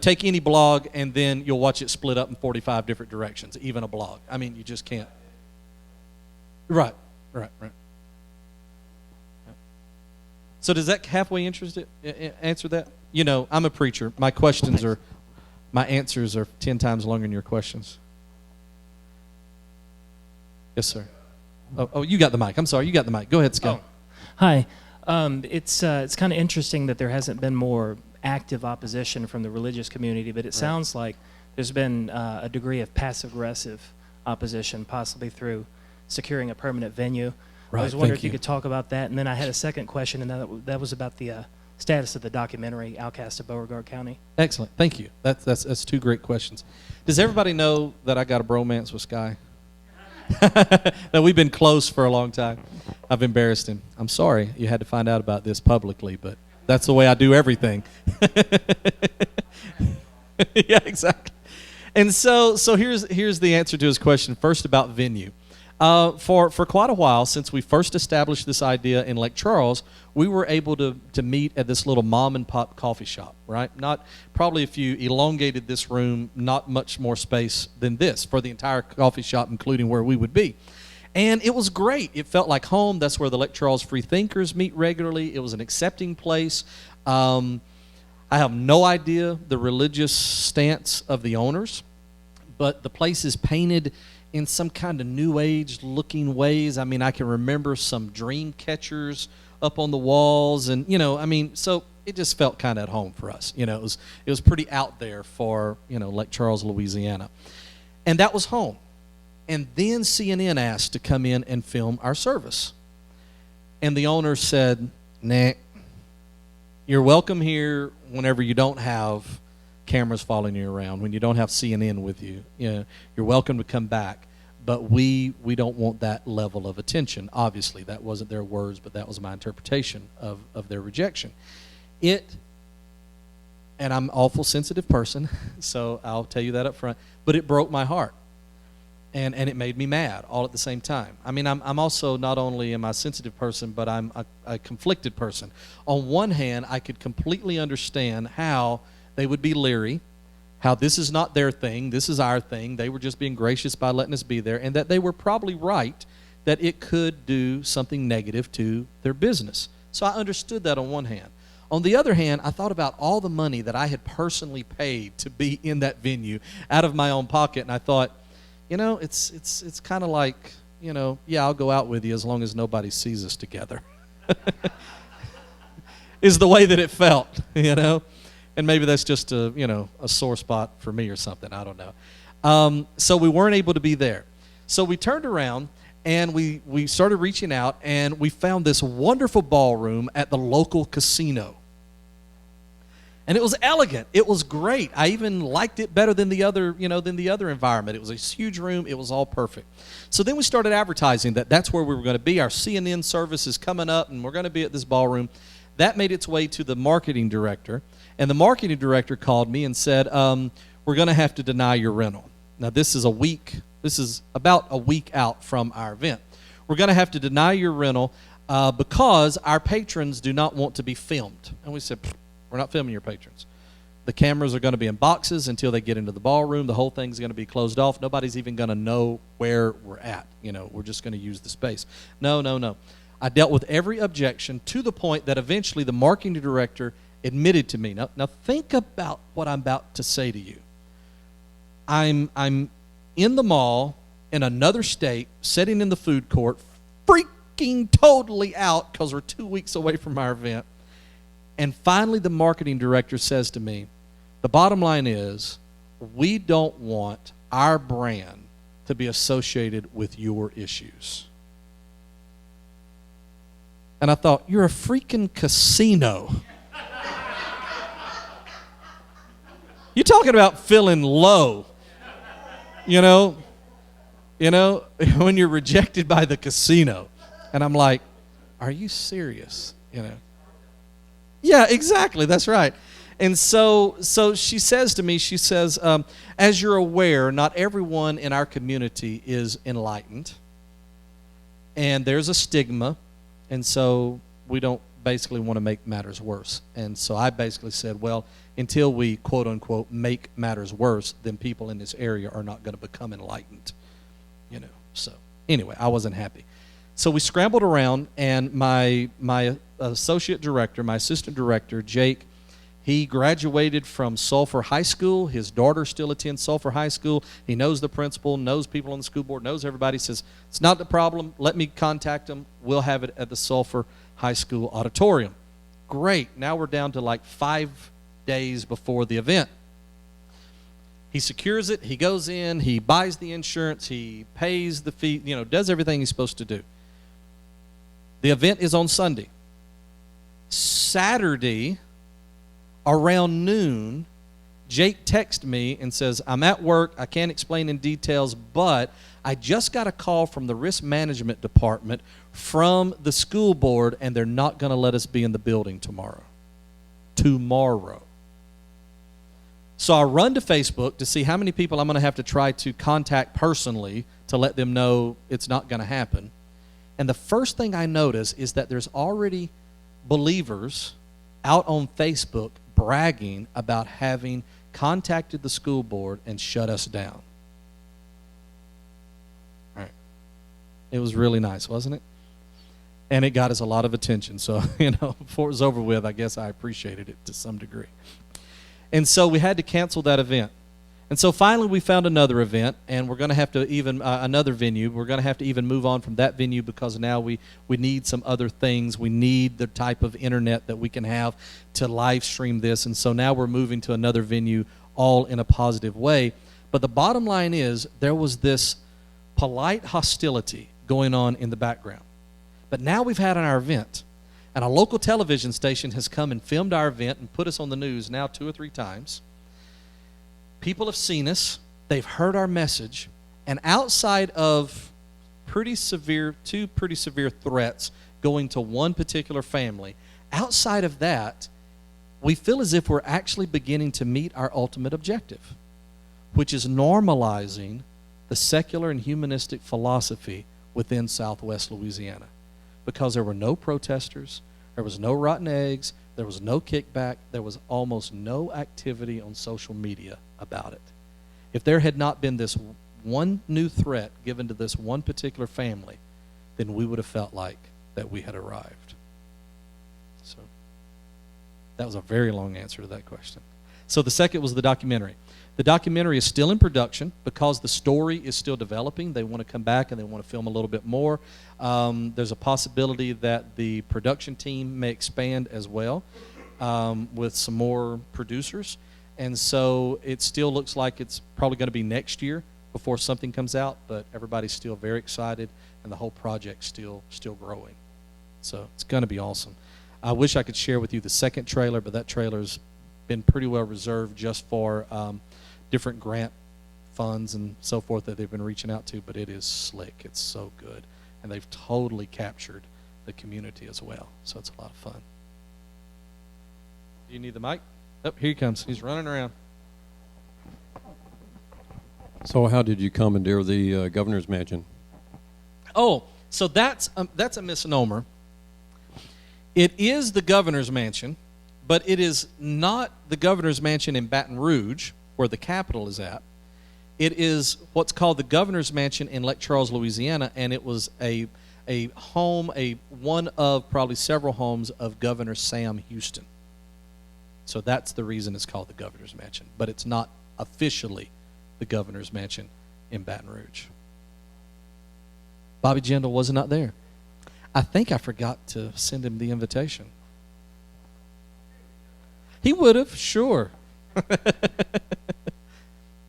take any blog and then you'll watch it split up in 45 different directions, even a blog. I mean, you just can't. Right. So does that halfway answer that? I'm a preacher. My answers are 10 times longer than your questions. Yes, sir. Oh, you got the mic. I'm sorry, you got the mic. Go ahead, Scott. Hi. It's kind of interesting that there hasn't been more active opposition from the religious community, but it sounds like there's been a degree of passive-aggressive opposition, possibly through securing a permanent venue. Right, I was wondering if you could talk about that. And then I had a second question, and that was about the status of the documentary Outcast of Beauregard County. Excellent. Thank you. That's two great questions. Does everybody know that I got a bromance with Sky? That we've been close for a long time. I've embarrassed him. I'm sorry you had to find out about this publicly, but that's the way I do everything. Yeah, exactly. And so here's the answer to his question. First, about venue. For quite a while, since we first established this idea in Lake Charles, we were able to meet at this little mom and pop coffee shop, right? Probably if you elongated this room, not much more space than this for the entire coffee shop, including where we would be. And it was great. It felt like home. That's where the Lake Charles Free Thinkers meet regularly. It was an accepting place. I have no idea the religious stance of the owners, but the place is painted in some kind of New Age looking ways. I mean, I can remember some dream catchers up on the walls, and so it just felt kind of at home for us. It was pretty out there for Lake Charles, Louisiana, and that was home. And then CNN asked to come in and film our service, and the owner said, "Nah, you're welcome here whenever you don't have cameras following you around, when you don't have CNN with you. You're welcome to come back, but we don't want that level of attention." Obviously, that wasn't their words, but that was my interpretation of their rejection. And I'm an awful sensitive person, so I'll tell you that up front, but it broke my heart. And it made me mad all at the same time. I mean, I'm also, not only am I a sensitive person, but I'm a conflicted person. On one hand, I could completely understand how they would be leery, how this is not their thing, this is our thing. They were just being gracious by letting us be there, and that they were probably right that it could do something negative to their business. So I understood that on one hand. On the other hand, I thought about all the money that I had personally paid to be in that venue out of my own pocket, and I thought, it's kind of like, I'll go out with you as long as nobody sees us together. Is the way that it felt, And maybe that's just a sore spot for me or something. I don't know. So we weren't able to be there. So we turned around and we started reaching out, and we found this wonderful ballroom at the local casino. And it was elegant. It was great. I even liked it better than the other, than the other environment. It was a huge room. It was all perfect. So then we started advertising that that's where we were going to be. Our CNN service is coming up, and we're going to be at this ballroom. That made its way to the marketing director, and the marketing director called me and said, we're going to have to deny your rental. Now, this is about a week out from our event. We're going to have to deny your rental because our patrons do not want to be filmed. And we said, we're not filming your patrons. The cameras are going to be in boxes until they get into the ballroom. The whole thing's going to be closed off. Nobody's even going to know where we're at. We're just going to use the space. No. I dealt with every objection to the point that eventually the marketing director admitted to me. Now think about what I'm about to say to you. I'm in the mall in another state, sitting in the food court, freaking totally out because we're 2 weeks away from our event. And finally, the marketing director says to me, the bottom line is, we don't want our brand to be associated with your issues. And I thought, you're a freaking casino. You're talking about feeling low. When you're rejected by the casino. And I'm like, are you serious? Yeah, exactly. That's right. And so she says to me, as you're aware, not everyone in our community is enlightened. And there's a stigma. And so we don't basically want to make matters worse. And so I basically said, well, until we, quote unquote, make matters worse, then people in this area are not going to become enlightened. So anyway, I wasn't happy. So we scrambled around, and my associate director, my assistant director, Jake, he graduated from Sulphur High School. His daughter still attends Sulphur High School. He knows the principal, knows people on the school board, knows everybody. He says, it's not the problem. Let me contact him. We'll have it at the Sulphur High School auditorium. Great. Now we're down to like 5 days before the event. He secures it. He goes in. He buys the insurance. He pays the fee, does everything he's supposed to do. The event is on Sunday. Saturday, around noon, Jake texts me and says, I'm at work. I can't explain in details, but I just got a call from the risk management department from the school board, and they're not going to let us be in the building tomorrow. So I run to Facebook to see how many people I'm going to have to try to contact personally to let them know it's not going to happen. And the first thing I notice is that there's already believers out on Facebook bragging about having contacted the school board and shut us down. All right. It was really nice, wasn't it? And it got us a lot of attention. So, before it was over with, I guess I appreciated it to some degree. And so we had to cancel that event. And so finally we found another event, and we're going to have to even, another venue. We're going to have to even move on from that venue because now we need some other things. We need the type of internet that we can have to live stream this. And so now we're moving to another venue, all in a positive way. But the bottom line is there was this polite hostility going on in the background. But now we've had our event, and a local television station has come and filmed our event and put us on the news now 2 or 3 times. People have seen us, they've heard our message, and outside of two pretty severe threats going to one particular family, outside of that, we feel as if we're actually beginning to meet our ultimate objective, which is normalizing the secular and humanistic philosophy within Southwest Louisiana. Because there were no protesters, there was no rotten eggs, there was no kickback, there was almost no activity on social media about it. If there had not been this one new threat given to this one particular family, then we would have felt like that we had arrived. So that was a very long answer to that question. So the second was the documentary. The documentary is still in production because the story is still developing. They want to come back and they want to film a little bit more. There's a possibility that the production team may expand as well with some more producers. And so it still looks like it's probably going to be next year before something comes out, but everybody's still very excited and the whole project's still growing. So it's going to be awesome. I wish I could share with you the second trailer, but that trailer's been pretty well reserved just for different grant funds and so forth that they've been reaching out to, but it is slick. It's so good. And they've totally captured the community as well. So it's a lot of fun. Do you need the mic? Oh, here he comes. He's running around. So how did you commandeer the governor's mansion? Oh, so that's a misnomer. It is the governor's mansion, but it is not the governor's mansion in Baton Rouge, where the Capitol is at. It is what's called the governor's mansion in Lake Charles, Louisiana, and it was a home, one of probably several homes of Governor Sam Houston. So that's the reason it's called the governor's mansion, but it's not officially the governor's mansion in Baton Rouge. Bobby Jindal was not there. I think I forgot to send him the invitation. He would have, sure.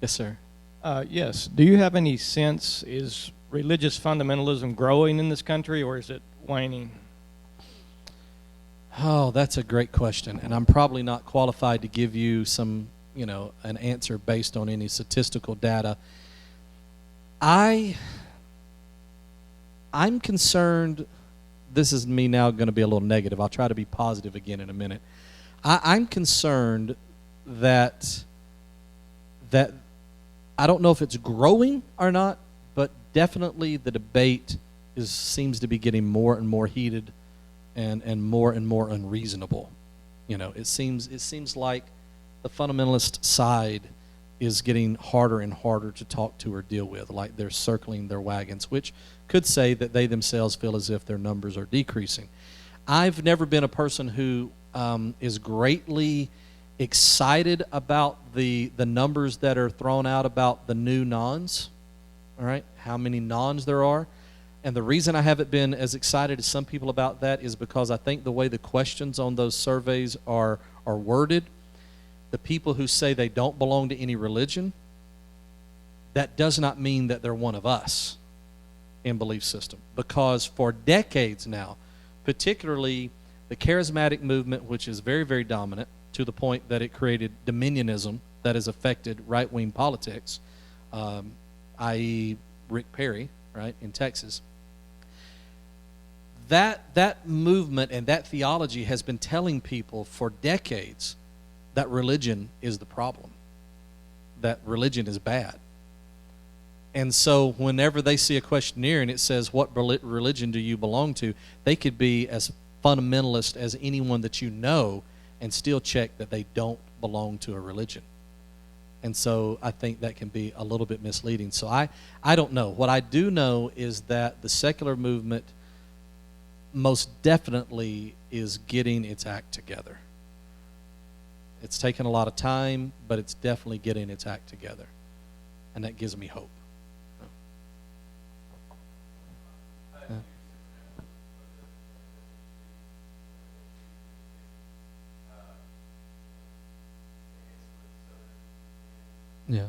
Yes, sir. Yes. Do you have any sense, is religious fundamentalism growing in this country, or is it waning? Oh, that's a great question, and I'm probably not qualified to give you some, an answer based on any statistical data. I'm concerned. This is me now going to be a little negative. I'll try to be positive again in a minute. I'm concerned that I don't know if it's growing or not, but definitely the debate seems to be getting more and more heated and more unreasonable. It seems like the fundamentalist side is getting harder and harder to talk to or deal with, like they're circling their wagons, which could say that they themselves feel as if their numbers are decreasing. I've never been a person who is greatly excited about the numbers that are thrown out about the new nons, all right, how many nons there are. And the reason I haven't been as excited as some people about that is because I think the way the questions on those surveys are worded, the people who say they don't belong to any religion, that does not mean that they're one of us in belief system. Because for decades now, particularly the charismatic movement, which is very, very dominant to the point that it created dominionism that has affected right-wing politics, i.e. Rick Perry, right, in Texas. That movement and that theology has been telling people for decades that religion is the problem, that religion is bad. And so whenever they see a questionnaire and it says, what religion do you belong to, they could be as fundamentalist as anyone that you know and still check that they don't belong to a religion. And so I think that can be a little bit misleading. So I don't know. What I do know is that the secular movement most definitely is getting its act together. It's taken a lot of time, but it's definitely getting its act together. And that gives me hope. Yeah.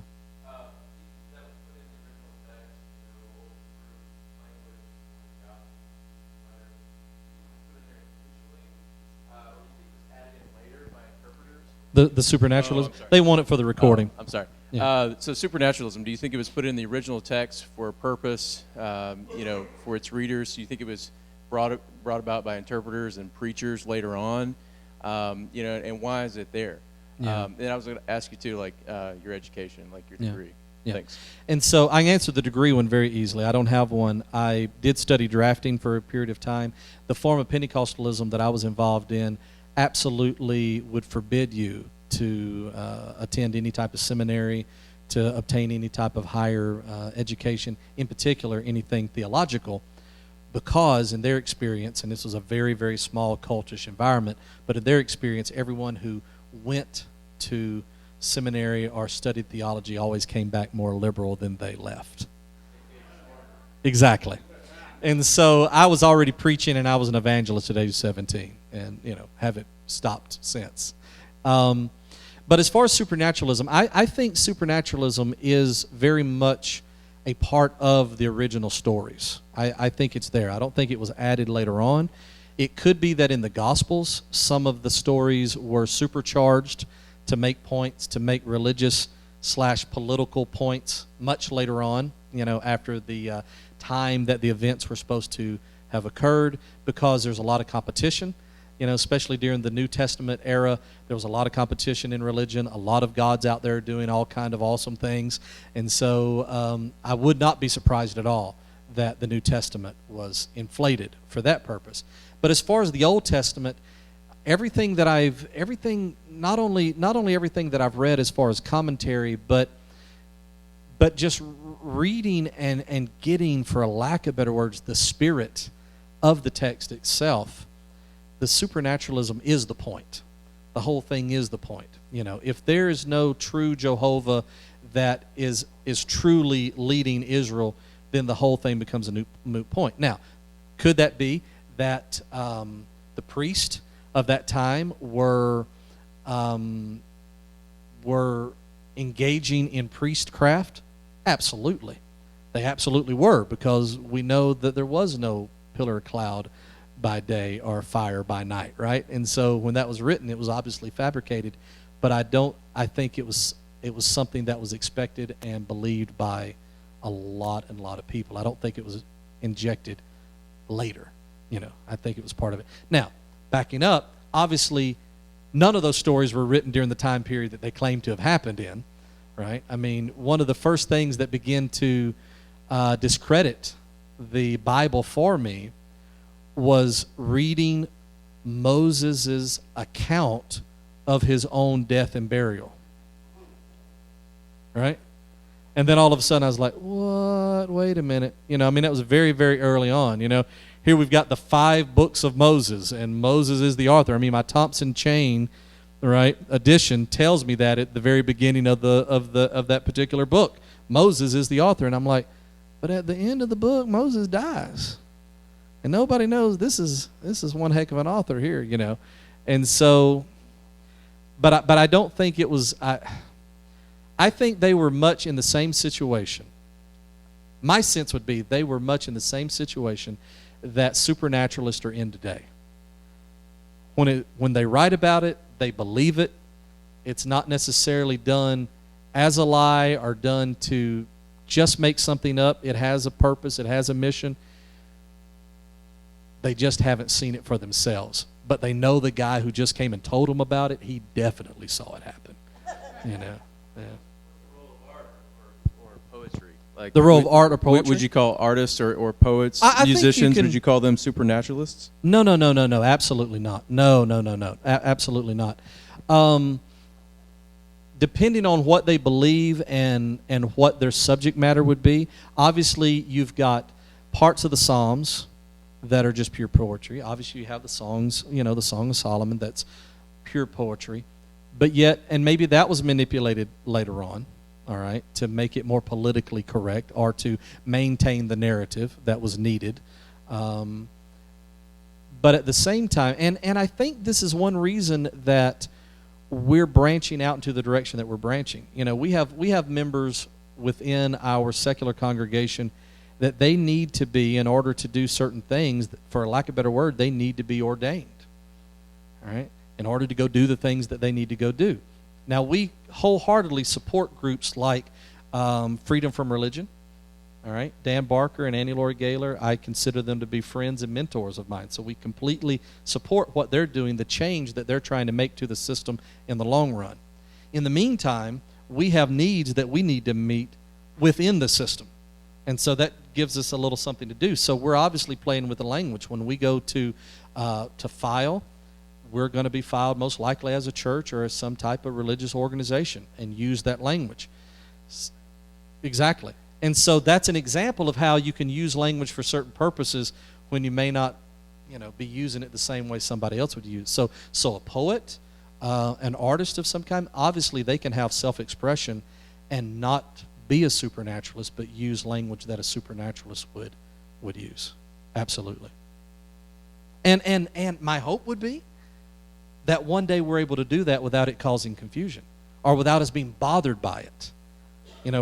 The supernaturalism. They want it for the recording. I'm sorry. Yeah. So supernaturalism, do you think it was put in the original text for a purpose, for its readers? Do you think it was brought about by interpreters and preachers later on? And why is it there? Yeah. And I was going to ask you too, your education, your degree. Yeah. Thanks. And so I answered the degree one very easily. I don't have one. I did study drafting for a period of time. The form of Pentecostalism that I was involved in absolutely would forbid you to attend any type of seminary, to obtain any type of higher education, in particular anything theological, because in their experience, and this was a very, very small cultish environment, but in their experience, everyone who went to seminary or studied theology always came back more liberal than they left. Exactly. And so I was already preaching, and I was an evangelist at age 17, and haven't stopped since. But as far as supernaturalism, I think supernaturalism is very much a part of the original stories. I think it's there. I don't think it was added later on. It could be that in the Gospels, some of the stories were supercharged to make points, to make religious / political points much later on, after the time that the events were supposed to have occurred, because there's a lot of competition. Especially during the New Testament era, there was a lot of competition in religion, a lot of gods out there doing all kind of awesome things. And so I would not be surprised at all that the New Testament was inflated for that purpose. But as far as the Old Testament, not only everything that I've read as far as commentary, but just reading and getting, for a lack of better words, the spirit of the text itself, the supernaturalism is the point. The whole thing is the point. If there is no true Jehovah that is truly leading Israel, then the whole thing becomes a moot point. Now, could that be that the priest of that time were engaging in priestcraft? Absolutely. They absolutely were, because we know that there was no pillar of cloud by day or fire by night, right? And so when that was written, it was obviously fabricated, but I think it was something that was expected and believed by a lot of people. I don't think it was injected later. I think it was part of it. Now, backing up, obviously none of those stories were written during the time period that they claim to have happened in, right? I mean, one of the first things that began to discredit the Bible for me was reading Moses' account of his own death and burial. Right? And then all of a sudden I was like, what? Wait a minute. That was very, very early on. Here we've got the 5 books of Moses, and Moses is the author. My Thompson Chain, right, edition tells me that at the very beginning of that particular book. Moses is the author. And I'm like, but at the end of the book, Moses dies. And nobody knows this is one heck of an author here, And so, but I don't think it was, I think they were much in the same situation. My sense would be they were much in the same situation that supernaturalists are in today. When they write about it, they believe it. It's not necessarily done as a lie or done to just make something up. It has a purpose. It has a mission. They just haven't seen it for themselves. But they know the guy who just came and told them about it. He definitely saw it happen. Yeah. The role of art or poetry. Like the role of art or poetry? Would you call artists or poets, musicians, would you call them supernaturalists? No, absolutely not. No, absolutely not. Depending on what they believe and what their subject matter would be, obviously you've got parts of the Psalms that are just pure poetry. Obviously you have the songs, the Song of Solomon, that's pure poetry. But yet, and maybe that was manipulated later on, all right, to make it more politically correct or to maintain the narrative that was needed. But at the same time, and I think this is one reason that we're branching out into the direction that we're branching. We have members within our secular congregation that they need to be, in order to do certain things, for lack of a better word, they need to be ordained, all right, in order to go do the things that they need to go do. Now, we wholeheartedly support groups like Freedom from Religion, all right? Dan Barker and Annie Laurie Gaylor, I consider them to be friends and mentors of mine. So we completely support what they're doing, the change that they're trying to make to the system in the long run. In the meantime, we have needs that we need to meet within the system. And so that gives us a little something to do. So we're obviously playing with the language. When we go to file, we're going to be filed most likely as a church or as some type of religious organization and use that language. Exactly. And so that's an example of how you can use language for certain purposes when you may not, be using it the same way somebody else would use. So a poet, an artist of some kind, obviously they can have self-expression and not be a supernaturalist, but use language that a supernaturalist would use. Absolutely. And my hope would be that one day we're able to do that without it causing confusion or without us being bothered by it.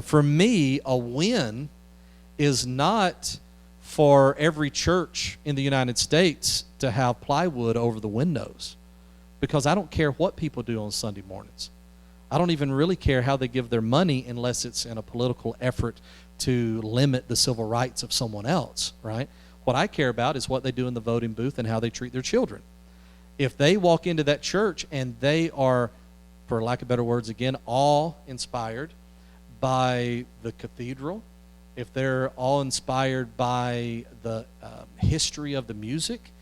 For me, a win is not for every church in the United States to have plywood over the windows, because I don't care what people do on Sunday mornings. I don't even really care how they give their money unless it's in a political effort to limit the civil rights of someone else, right? What I care about is what they do in the voting booth and how they treat their children. If they walk into that church and they are, for lack of better words again, all inspired by the cathedral, if they're all inspired by the history of the music,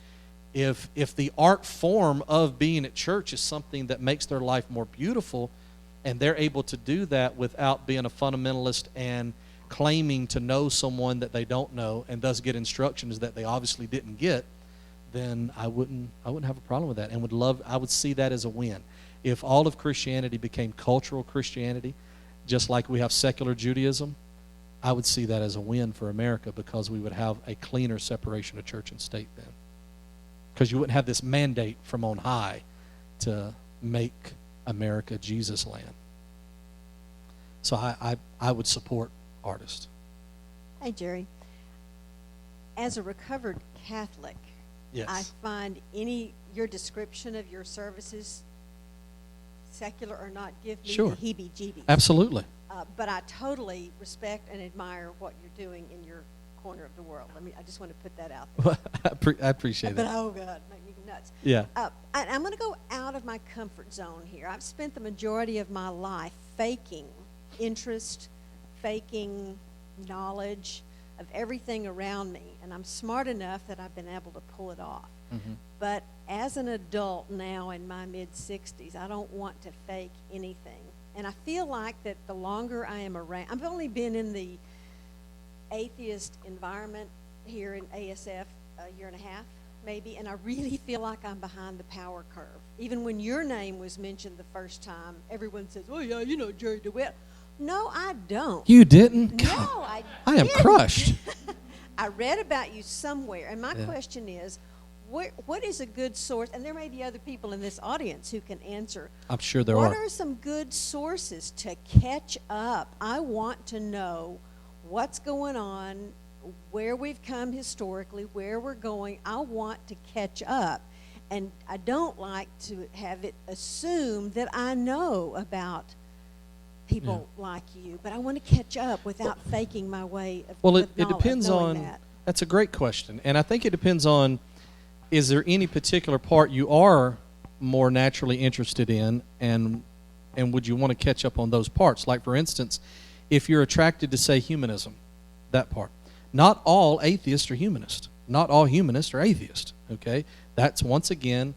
if the art form of being at church is something that makes their life more beautiful, and they're able to do that without being a fundamentalist and claiming to know someone that they don't know and thus get instructions that they obviously didn't get, then I wouldn't have a problem with that, and I would see that as a win. If all of Christianity became cultural Christianity, just like we have secular Judaism, I would see that as a win for America, because we would have a cleaner separation of church and state then. Because you wouldn't have this mandate from on high to make America Jesus land. So I would support artists. Hey, Jerry. As a recovered Catholic, yes, I find your description of your services, secular or not, give me sure, the heebie-jeebies. Absolutely. But I totally respect and admire what you're doing in your corner of the world. I just want to put that out there. I appreciate that. But oh God, make me nuts. Yeah. I'm going to go out of my comfort zone here. I've spent the majority of my life faking interest, faking knowledge of everything around me, and I'm smart enough that I've been able to pull it off. Mm-hmm. But as an adult now in my mid-60s, I don't want to fake anything. And I feel like that the longer I am around, I've only been in the atheist environment here in ASF a year and a half, maybe, and I really feel like I'm behind the power curve. Even when your name was mentioned the first time, everyone says, oh yeah, you know Jerry DeWitt. No, I don't. You didn't? No, God, I am didn't. crushed. I read about you somewhere, and my question is, what is a good source? And there may be other people in this audience who can answer. I'm sure there What are are some good sources to catch up? I want to know what's going on, where we've come historically, where we're going. I want to catch up. And I don't like to have it assumed that I know about people like you, but I want to catch up without faking my way of Well, it knowledge, depends knowing on, that. that's a great question. And I think it depends on, is there any particular part you are more naturally interested in, and would you want to catch up on those parts? Like, for instance, if you're attracted to, say, humanism, that part. Not all atheists are humanists. Not all humanists are atheists, okay? That's, once again,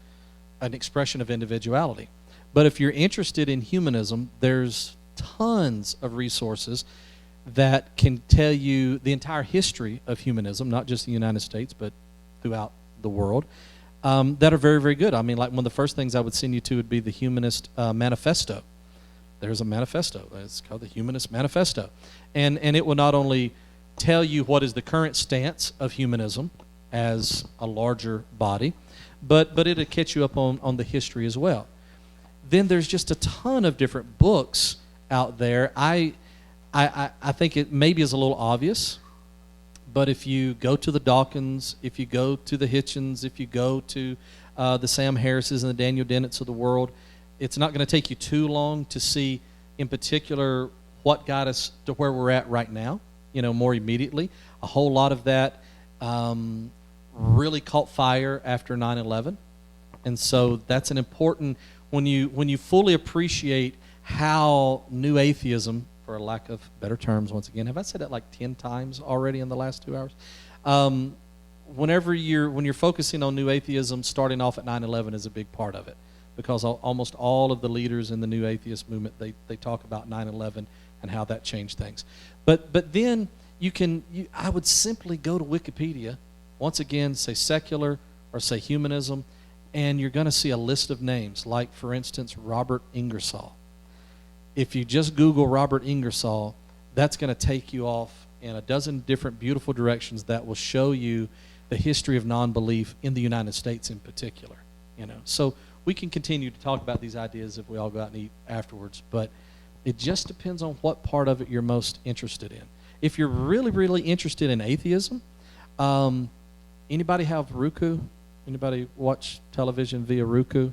an expression of individuality. But if you're interested in humanism, there's tons of resources that can tell you the entire history of humanism, not just the United States, but throughout the world, that are very, very good. I mean, like, one of the first things I would send you to would be the Humanist Manifesto. There's a manifesto. It's called the Humanist Manifesto. And it will not only tell you what is the current stance of humanism as a larger body, but it'll catch you up on the history as well. Then there's just a ton of different books out there. I think it maybe is a little obvious, but if you go to the Dawkins, if you go to the Hitchens, if you go to the Sam Harrises and the Daniel Dennett's of the world, it's not going to take you too long to see, in particular, what got us to where we're at right now, more immediately. A whole lot of that really caught fire after 9/11. And so that's an important, when you fully appreciate how new atheism, for lack of better terms, once again, have I said that like 10 times already in the last 2 hours? When you're focusing on new atheism, starting off at 9/11 is a big part of it, because almost all of the leaders in the new atheist movement, they talk about 9/11 and how that changed things. But then I would simply go to Wikipedia, once again, say secular or say humanism, and you're going to see a list of names, like, for instance, Robert Ingersoll. If you just Google Robert Ingersoll, that's going to take you off in a dozen different beautiful directions that will show you the history of non-belief in the United States in particular. So we can continue to talk about these ideas if we all go out and eat afterwards, but it just depends on what part of it you're most interested in. If you're really, really interested in atheism, anybody have Roku? Anybody watch television via Roku?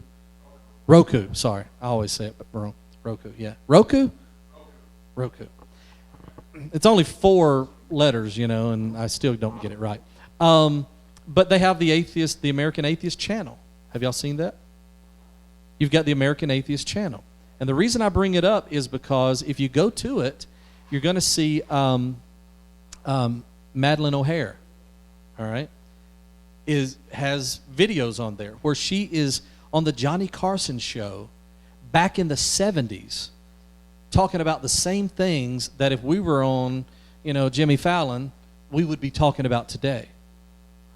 Roku, sorry. I always say it wrong. Roku, yeah. Roku? Roku. It's only 4 letters, and I still don't get it right. But they have the American Atheist channel. Have y'all seen that? You've got the American Atheist channel. And the reason I bring it up is because if you go to it, you're going to see Madeleine O'Hare, all right, has videos on there where she is on the Johnny Carson show back in the 70s talking about the same things that if we were on, Jimmy Fallon, we would be talking about today.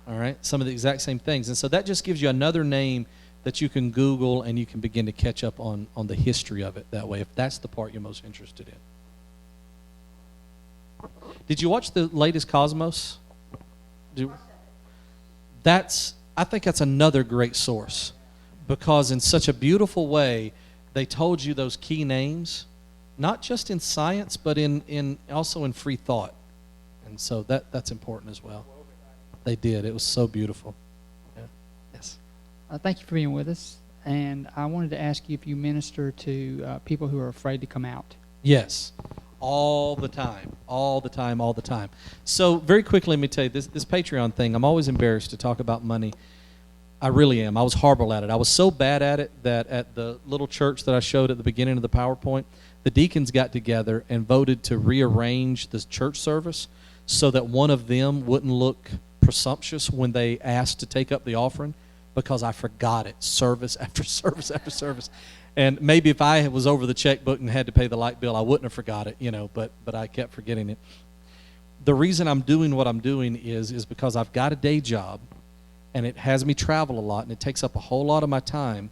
All right, some of the exact same things. And so that just gives you another name that you can Google and you can begin to catch up on the history of it that way, if that's the part you're most interested in. Did you watch the latest Cosmos? I think that's another great source, because in such a beautiful way, they told you those key names, not just in science, but in also in free thought. And so that's important as well. They did. It was so beautiful. Yeah. Yes. Thank you for being with us. And I wanted to ask you if you minister to people who are afraid to come out. Yes. All the time. So very quickly, let me tell you, this Patreon thing, I'm always embarrassed to talk about money. I really am. I was horrible at it. I was so bad at it that at the little church that I showed at the beginning of the PowerPoint, the deacons got together and voted to rearrange the church service so that one of them wouldn't look presumptuous when they asked to take up the offering, because I forgot it service after service after service. And maybe if I was over the checkbook and had to pay the light bill, I wouldn't have forgot it, but I kept forgetting it. The reason I'm doing what I'm doing is because I've got a day job, and it has me travel a lot, and it takes up a whole lot of my time,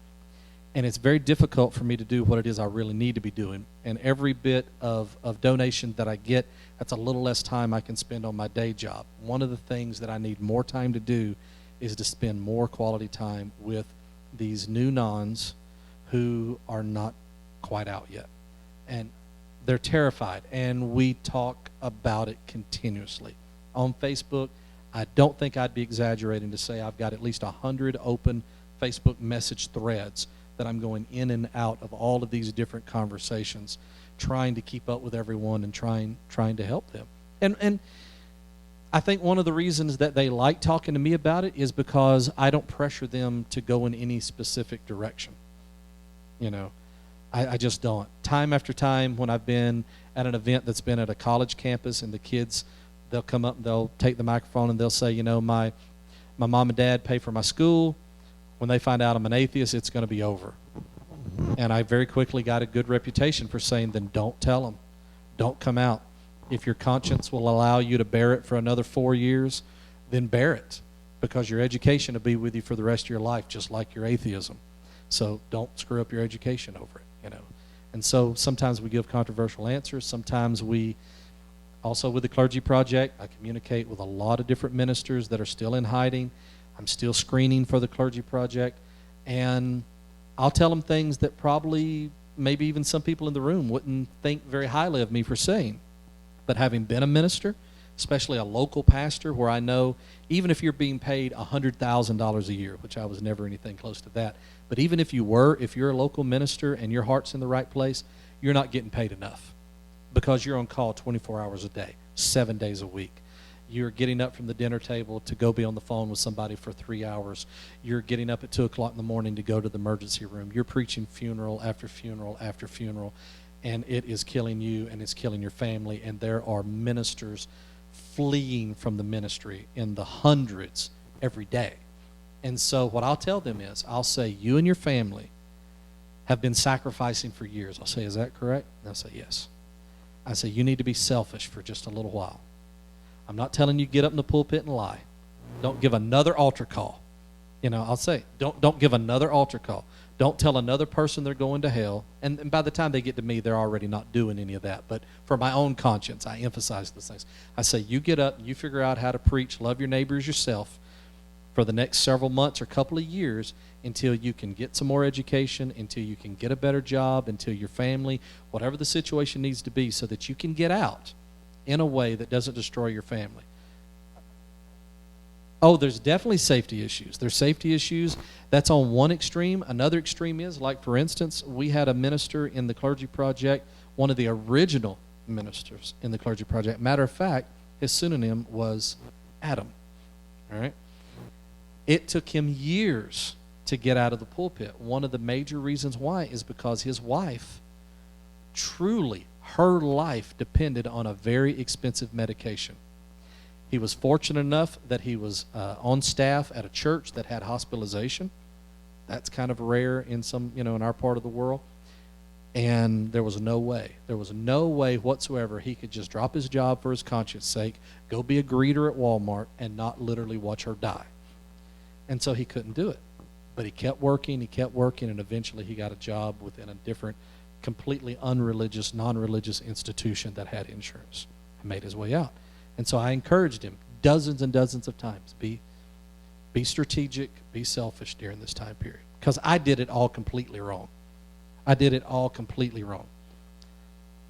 and it's very difficult for me to do what it is I really need to be doing. And every bit of donation that I get, that's a little less time I can spend on my day job. One of the things that I need more time to do is to spend more quality time with these new nuns who are not quite out yet. And they're terrified, and we talk about it continuously. On Facebook, I don't think I'd be exaggerating to say I've got at least 100 open Facebook message threads that I'm going in and out of all of these different conversations, trying to keep up with everyone and trying to help them. And I think one of the reasons that they like talking to me about it is because I don't pressure them to go in any specific direction. I just don't. Time after time, when I've been at an event that's been at a college campus, and the kids, they'll come up and they'll take the microphone and they'll say, my mom and dad pay for my school. When they find out I'm an atheist, it's going to be over. And I very quickly got a good reputation for saying, then don't tell them. Don't come out. If your conscience will allow you to bear it for another 4 years, then bear it, because your education will be with you for the rest of your life, just like your atheism. So don't screw up your education over it, And so sometimes we give controversial answers. Sometimes we, also with the Clergy Project, I communicate with a lot of different ministers that are still in hiding. I'm still screening for the Clergy Project. And I'll tell them things that probably maybe even some people in the room wouldn't think very highly of me for saying. But having been a minister, especially a local pastor, where I know even if you're being paid $100,000 a year, which I was never anything close to that, but even if you're a local minister and your heart's in the right place, you're not getting paid enough, because you're on call 24 hours a day, 7 days a week. You're getting up from the dinner table to go be on the phone with somebody for 3 hours. You're getting up at 2 o'clock in the morning to go to the emergency room. You're preaching funeral after funeral after funeral, and it is killing you and it's killing your family. And there are ministers fleeing from the ministry in the hundreds every day. And so what I'll tell them is, I'll say, you and your family have been sacrificing for years. I'll say, is that correct? And they'll say, yes. I say, you need to be selfish for just a little while. I'm not telling you get up in the pulpit and lie. Don't give another altar call. I'll say, don't give another altar call. Don't tell another person they're going to hell. And by the time they get to me, they're already not doing any of that. But for my own conscience, I emphasize those things. I say, you get up and you figure out how to preach, love your neighbors yourself for the next several months or couple of years, until you can get some more education, until you can get a better job, until your family, whatever the situation needs to be, so that you can get out in a way that doesn't destroy your family. Oh, there's definitely safety issues. There's safety issues. That's on one extreme. Another extreme is, like, for instance, we had a minister in the Clergy Project, one of the original ministers in the Clergy Project. Matter of fact, his pseudonym was Adam. All right? It took him years to get out of the pulpit. One of the major reasons why is because his wife, truly, her life depended on a very expensive medication. He was fortunate enough that he was on staff at a church that had hospitalization. That's kind of rare in some, in our part of the world. And there was no way whatsoever he could just drop his job for his conscience sake, go be a greeter at Walmart, and not literally watch her die. And so he couldn't do it. But he kept working, and eventually he got a job within a different, completely unreligious, non-religious institution that had insurance, and made his way out. And so I encouraged him dozens and dozens of times, be strategic, be selfish during this time period. Because I did it all completely wrong.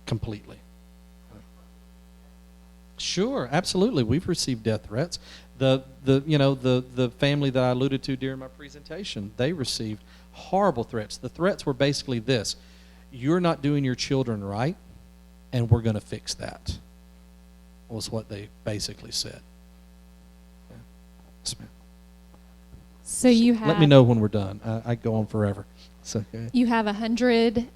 Completely. Sure, absolutely. We've received death threats. The family that I alluded to during my presentation, they received horrible threats. The threats were basically this: you're not doing your children right, and we're going to fix that. Was what they basically said. Yeah. Yes, ma'am. So you have. Let me know when we're done. I go on forever. It's okay. You have 100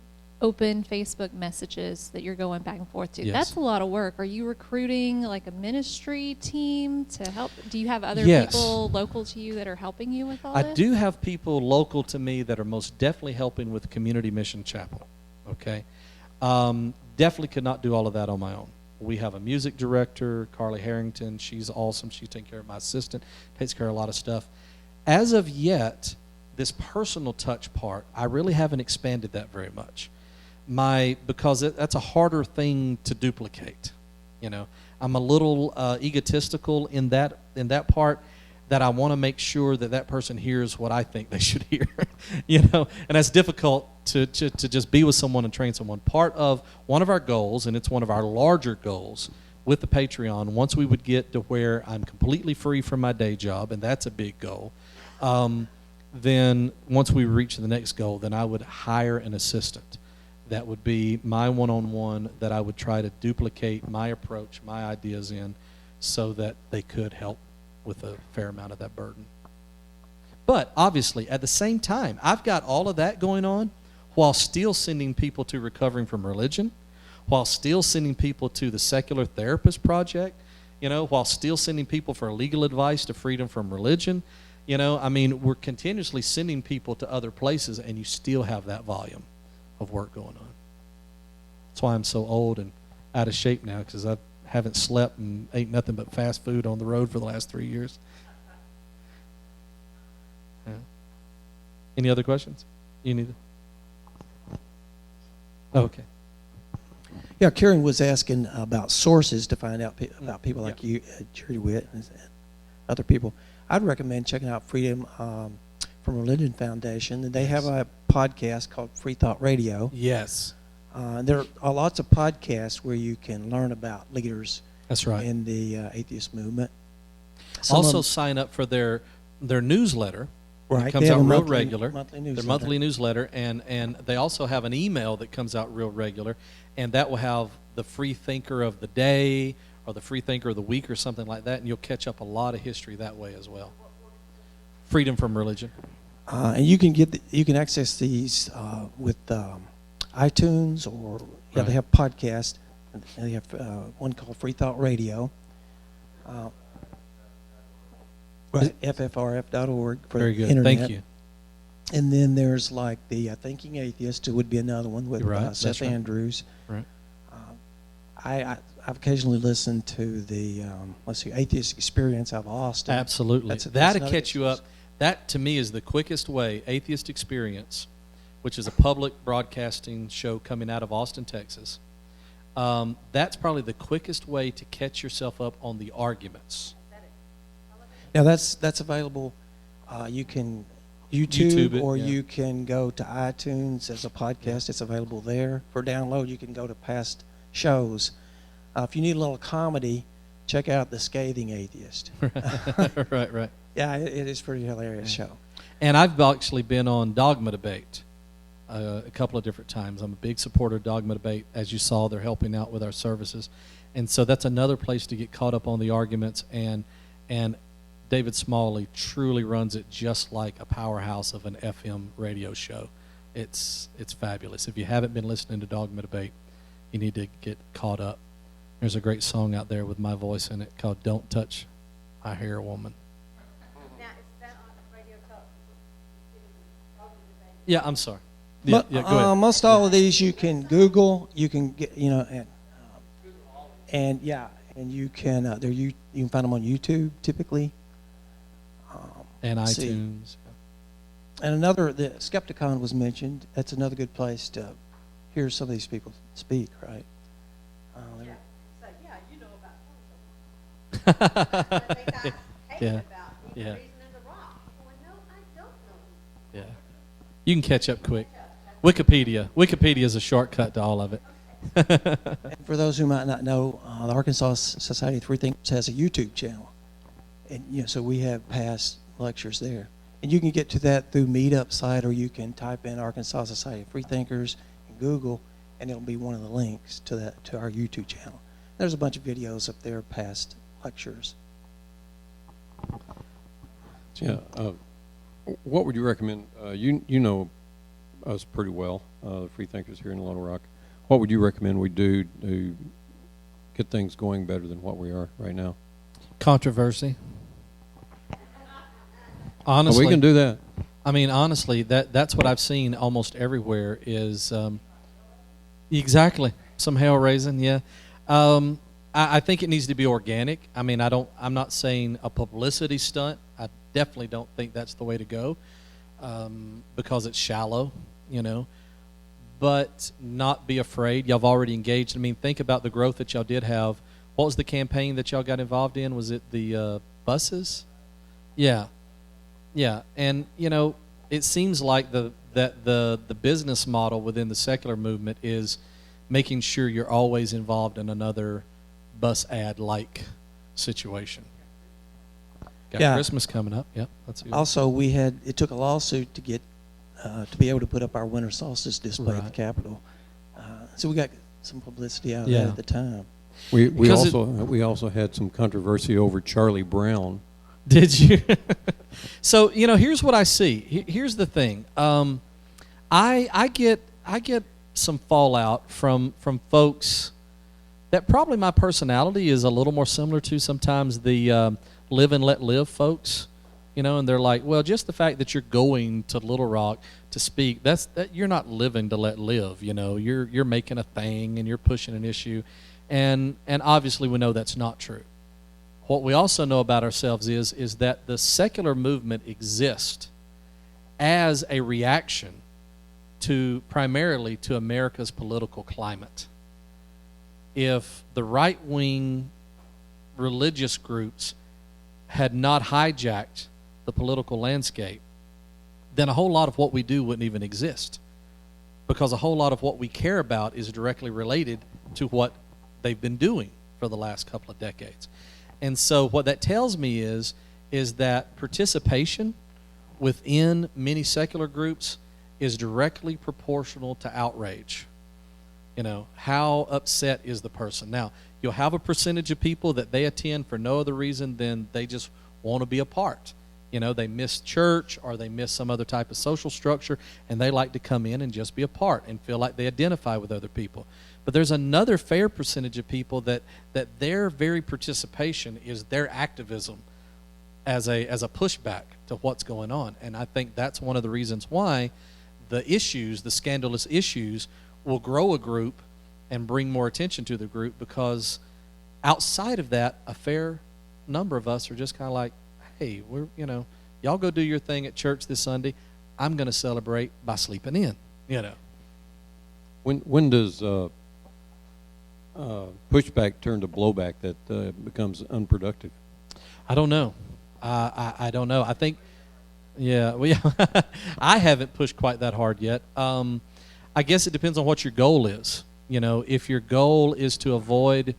open Facebook messages that you're going back and forth to. Yes. That's a lot of work. Are you recruiting like a ministry team to help? Do you have other Yes. people local to you that are helping you with all I this? do have people local to me that are most definitely helping with Community Mission Chapel. Okay, definitely could not do all of that on my own. We have a music director, Carly Harrington. She's awesome. She's taking care of my assistant, takes care of a lot of stuff. As of yet, this personal touch part, I really haven't expanded that very much. Because that's a harder thing to duplicate. I'm a little egotistical in that part, that I want to make sure that person hears what I think they should hear. And that's difficult to just be with someone and train someone. Part of one of our goals, and it's one of our larger goals with the Patreon, once we would get to where I'm completely free from my day job, and that's a big goal, then once we reach the next goal, then I would hire an assistant. That would be my one-on-one, that I would try to duplicate my approach, my ideas in, so that they could help with a fair amount of that burden. But obviously, at the same time, I've got all of that going on while still sending people to Recovering from Religion, while still sending people to the Secular Therapist Project, while still sending people for legal advice to Freedom from Religion. We're continuously sending people to other places, and you still have that volume of work going on. That's why I'm so old and out of shape now, because I haven't slept and ate nothing but fast food on the road for the last 3 years. Yeah. Any other questions? You need to? Oh, okay. Yeah, Karen was asking about sources to find out about people like you, DeWitt, and other people. I'd recommend checking out Freedom from Religion Foundation. And they have a podcast called Free Thought Radio. Yes. There are lots of podcasts where you can learn about leaders. That's right. In the atheist movement. Also sign up for their newsletter. Right. It comes out real regular. Monthly newsletter. Their monthly newsletter, and they also have an email that comes out real regular, and that will have the free thinker of the day or the free thinker of the week or something like that, and you'll catch up a lot of history that way as well. Freedom from Religion. And you can access these with iTunes, or Right. they have podcasts. They have one called Free Thought Radio. Right. FFRF.org for Very good. internet. Thank you. And then there's like the Thinking Atheist, it would be another one with Right. Seth Right. Andrews. Right. I've occasionally listened to the Atheist Experience out of Austin. Absolutely. That's That'll another catch you up. source. That, to me, is the quickest way. Atheist Experience, which is a public broadcasting show coming out of Austin, Texas. That's probably the quickest way to catch yourself up on the arguments. Now that's available. You can YouTube it, or yeah. you can go to iTunes as a podcast. It's available there for download. You can go to past shows. If you need a little comedy, check out The Scathing Atheist. Right. Yeah, it is a pretty hilarious show. And I've actually been on Dogma Debate a couple of different times. I'm a big supporter of Dogma Debate. As you saw, they're helping out with our services. And so that's another place to get caught up on the arguments. And David Smalley truly runs it just like a powerhouse of an FM radio show. It's fabulous. If you haven't been listening to Dogma Debate, you need to get caught up. There's a great song out there with my voice in it called Don't Touch My Hair, Woman. Now, is that on the radio talk? Yeah, I'm sorry. Yeah, go ahead. Most all of these you can Google. You can get, and you can you can find them on YouTube typically. And iTunes. And the Skepticon was mentioned. That's another good place to hear some of these people speak, right? Yeah. Yeah. You can catch up quick. Wikipedia is a shortcut to all of it. And for those who might not know, the Arkansas Society of Freethinkers has a YouTube channel, and so we have past lectures there. And you can get to that through Meetup site, or you can type in Arkansas Society of Freethinkers in Google, and it'll be one of the links to our YouTube channel. There's a bunch of videos up there, past lectures. Yeah. What would you recommend? You know us pretty well, the Freethinkers here in Little Rock. What would you recommend we do to get things going better than what we are right now? Controversy. Honestly, we can do that. I mean, honestly, that's what I've seen almost everywhere is exactly some hell raising. Yeah, I think it needs to be organic. I mean, I'm not saying a publicity stunt. I definitely don't think that's the way to go because it's shallow, But not be afraid. Y'all have already engaged. I mean, think about the growth that y'all did have. What was the campaign that y'all got involved in? Was it the buses? Yeah. Yeah, and it seems like the business model within the secular movement is making sure you're always involved in another bus ad-like situation. Got Christmas coming up. Yeah, that's good. Also, it took a lawsuit to get to be able to put up our winter solstice display at the Capitol. So we got some publicity out of that at the time. We also had some controversy over Charlie Brown. Did you? So here's what I see. Here's the thing. I get some fallout from folks that probably my personality is a little more similar to sometimes the live and let live folks. And they're like, well, just the fact that you're going to Little Rock to speak, that you're not living to let live. You're making a thing and you're pushing an issue, and obviously we know that's not true. What we also know about ourselves is that the secular movement exists as a reaction primarily to America's political climate. If the right-wing religious groups had not hijacked the political landscape, then a whole lot of what we do wouldn't even exist, because a whole lot of what we care about is directly related to what they've been doing for the last couple of decades. And so what that tells me is that participation within many secular groups is directly proportional to outrage. How upset is the person? Now, you'll have a percentage of people that they attend for no other reason than they just want to be a part. They miss church or they miss some other type of social structure, and they like to come in and just be a part and feel like they identify with other people. But there's another fair percentage of people that their very participation is their activism as a pushback to what's going on. And I think that's one of the reasons why the scandalous issues, will grow a group and bring more attention to the group, because outside of that, a fair number of us are just kind of like, hey, y'all go do your thing at church this Sunday. I'm going to celebrate by sleeping in, When does pushback turn to blowback that becomes unproductive? I don't know. I don't know. I think, I haven't pushed quite that hard yet. I guess it depends on what your goal is. If your goal is to avoid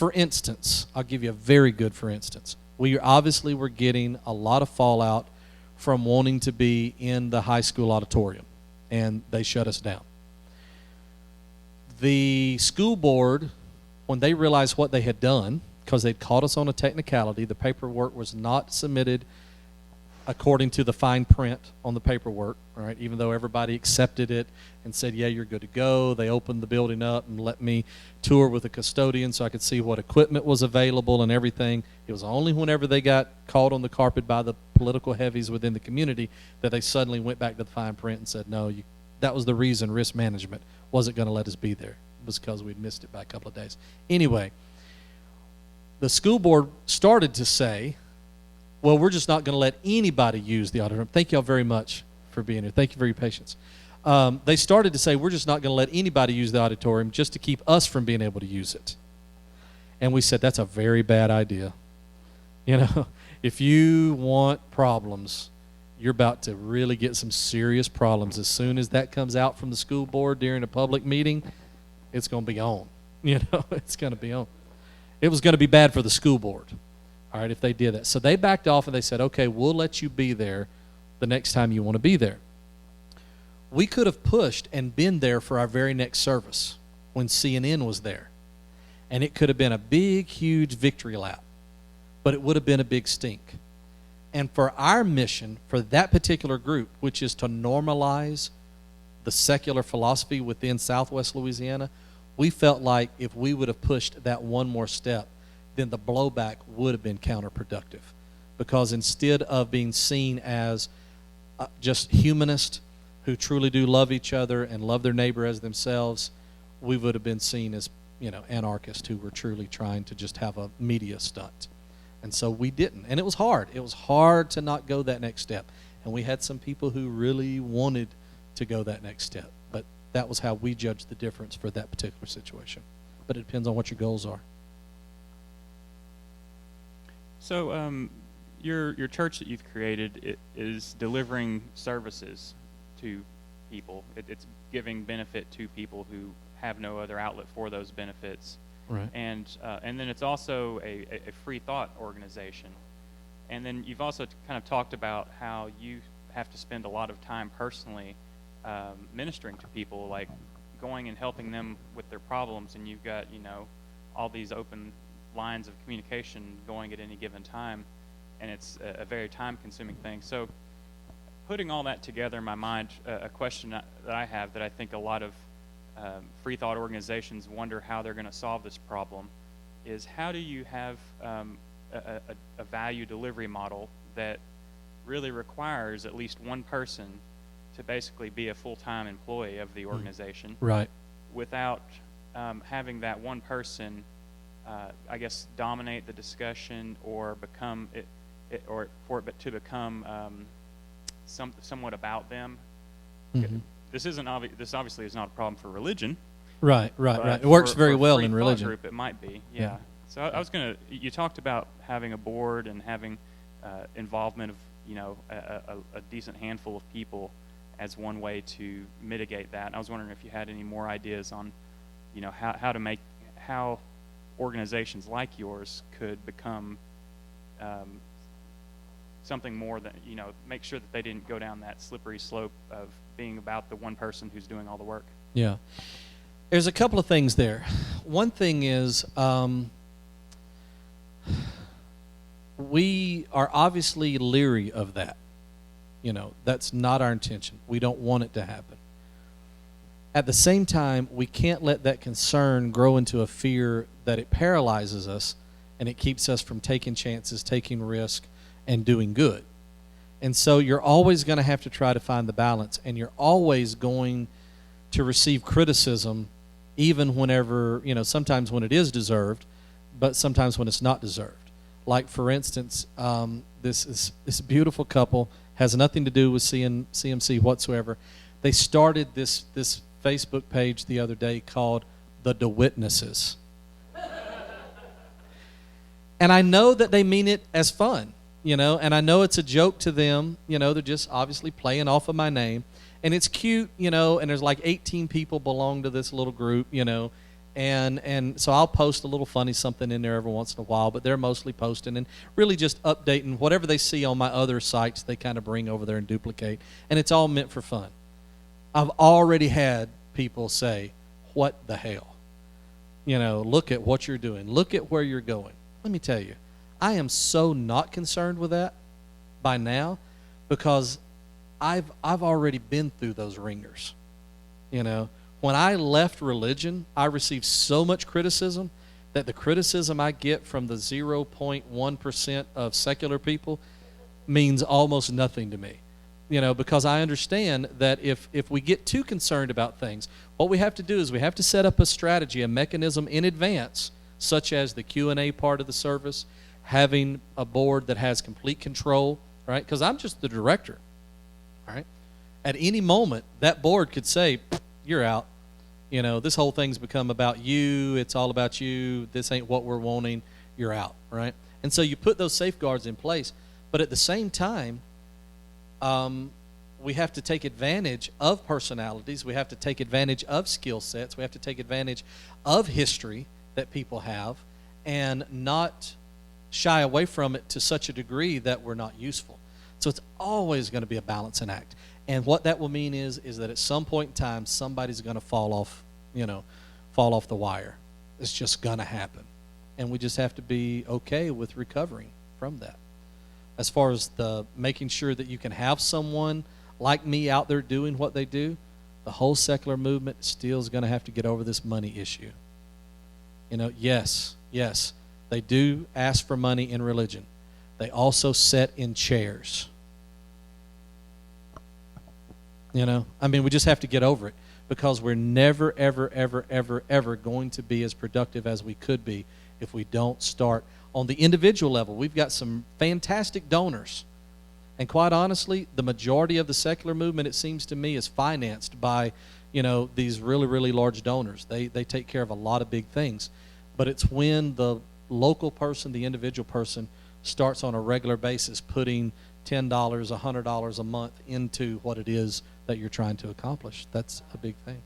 For instance, I'll give you a very good for instance. We obviously were getting a lot of fallout from wanting to be in the high school auditorium, and they shut us down. The school board, when they realized what they had done, because they'd caught us on a technicality, the paperwork was not submitted according to the fine print on the paperwork, right? Even though everybody accepted it and said, yeah, you're good to go. They opened the building up and let me tour with a custodian so I could see what equipment was available and everything. It was only whenever they got caught on the carpet by the political heavies within the community that they suddenly went back to the fine print and said, no, that was the reason risk management wasn't going to let us be there. It was because we'd missed it by a couple of days. Anyway, the school board started to say, well, we're just not going to let anybody use the auditorium. Thank you all very much for being here. Thank you for your patience. They started to say, we're just not going to let anybody use the auditorium just to keep us from being able to use it. And we said, that's a very bad idea. You know, if you want problems, you're about to really get some serious problems. As soon as that comes out from the school board during a public meeting, it's going to be on. You know, it's going to be on. It was going to be bad for the school board, all right, if they did that. So they backed off and they said, okay, we'll let you be there the next time you want to be there. We could have pushed and been there for our very next service when CNN was there. And it could have been a big, huge victory lap. But it would have been a big stink. And for our mission, for that particular group, which is to normalize the secular philosophy within Southwest Louisiana, we felt like if we would have pushed that one more step, then the blowback would have been counterproductive. Because instead of being seen as just humanists who truly do love each other and love their neighbor as themselves, we would have been seen as, you know, anarchists who were truly trying to just have a media stunt. And so we didn't. And it was hard. It was hard to not go that next step. And we had some people who really wanted to go that next step. But that was how we judged the difference for that particular situation. But it depends on what your goals are. So your church that you've created is delivering services to people. It's giving benefit to people who have no other outlet for those benefits. Right. And then it's also a free thought organization. And then you've also kind of talked about how you have to spend a lot of time personally ministering to people, like going and helping them with their problems, and you've got, you know, all these open lines of communication going at any given time, and it's a very time-consuming thing. So putting all that together in my mind, a question that I have that I think a lot of free thought organizations wonder how they're going to solve this problem is, how do you have a value delivery model that really requires at least one person to basically be a full-time employee of the organization, right, without having that one person I guess dominate the discussion or become or for it to become somewhat about them. Mm-hmm. This obviously is not a problem for religion. Right. It works very well free in thought religion. Group, it might be, yeah. So I was going to. You talked about having a board and having involvement of, you know, a decent handful of people as one way to mitigate that. And I was wondering if you had any more ideas on, you know, how organizations like yours could become something more than, you know, make sure that they didn't go down that slippery slope of being about the one person who's doing all the work. Yeah. There's a couple of things there. One thing is we are obviously leery of that. You know, that's not our intention. We don't want it to happen. At the same time, we can't let that concern grow into a fear that it paralyzes us and it keeps us from taking chances, taking risk, and doing good. And so you're always going to have to try to find the balance, and you're always going to receive criticism, even whenever, you know, sometimes when it is deserved, but sometimes when it's not deserved. Like, for instance, this beautiful couple, has nothing to do with CMC whatsoever. They started this Facebook page the other day called the DeWittnesses. And I know that they mean it as fun, you know, and I know it's a joke to them. You know, they're just obviously playing off of my name. And it's cute, you know, and there's like 18 people belong to this little group, you know, And so I'll post a little funny something in there every once in a while, but they're mostly posting and really just updating whatever they see on my other sites. They kind of bring over there and duplicate, and it's all meant for fun. I've already had people say, "What the hell? You know, look at what you're doing. Look at where you're going." Let me tell you, I am so not concerned with that by now, because I've already been through those ringers. You know, when I left religion, I received so much criticism that the criticism I get from the 0.1% of secular people means almost nothing to me. You know, because I understand that if we get too concerned about things, what we have to do is we have to set up a strategy, a mechanism in advance, such as the Q&A part of the service, having a board that has complete control, right? Because I'm just the director, all right? At any moment, that board could say, "You're out. You know, this whole thing's become about you. It's all about you. This ain't what we're wanting. You're out," right? And so you put those safeguards in place. But at the same time, we have to take advantage of personalities. We have to take advantage of skill sets. We have to take advantage of history that people have and not shy away from it to such a degree that we're not useful. So it's always going to be a balancing act. And what that will mean is that at some point in time, somebody's going to fall off the wire. It's just going to happen. And we just have to be okay with recovering from that. As far as the making sure that you can have someone like me out there doing what they do, the whole secular movement still is going to have to get over this money issue. You know, yes, they do ask for money in religion. They also sit in chairs. You know, I mean, we just have to get over it, because we're never, ever, ever, ever, ever going to be as productive as we could be if we don't start on the individual level. We've got some fantastic donors. And quite honestly, the majority of the secular movement, it seems to me, is financed by, you know, these really, really large donors. They take care of a lot of big things. But it's when the local person, the individual person, starts on a regular basis putting $10, $100 a month into what it is that you're trying to accomplish. That's a big thing.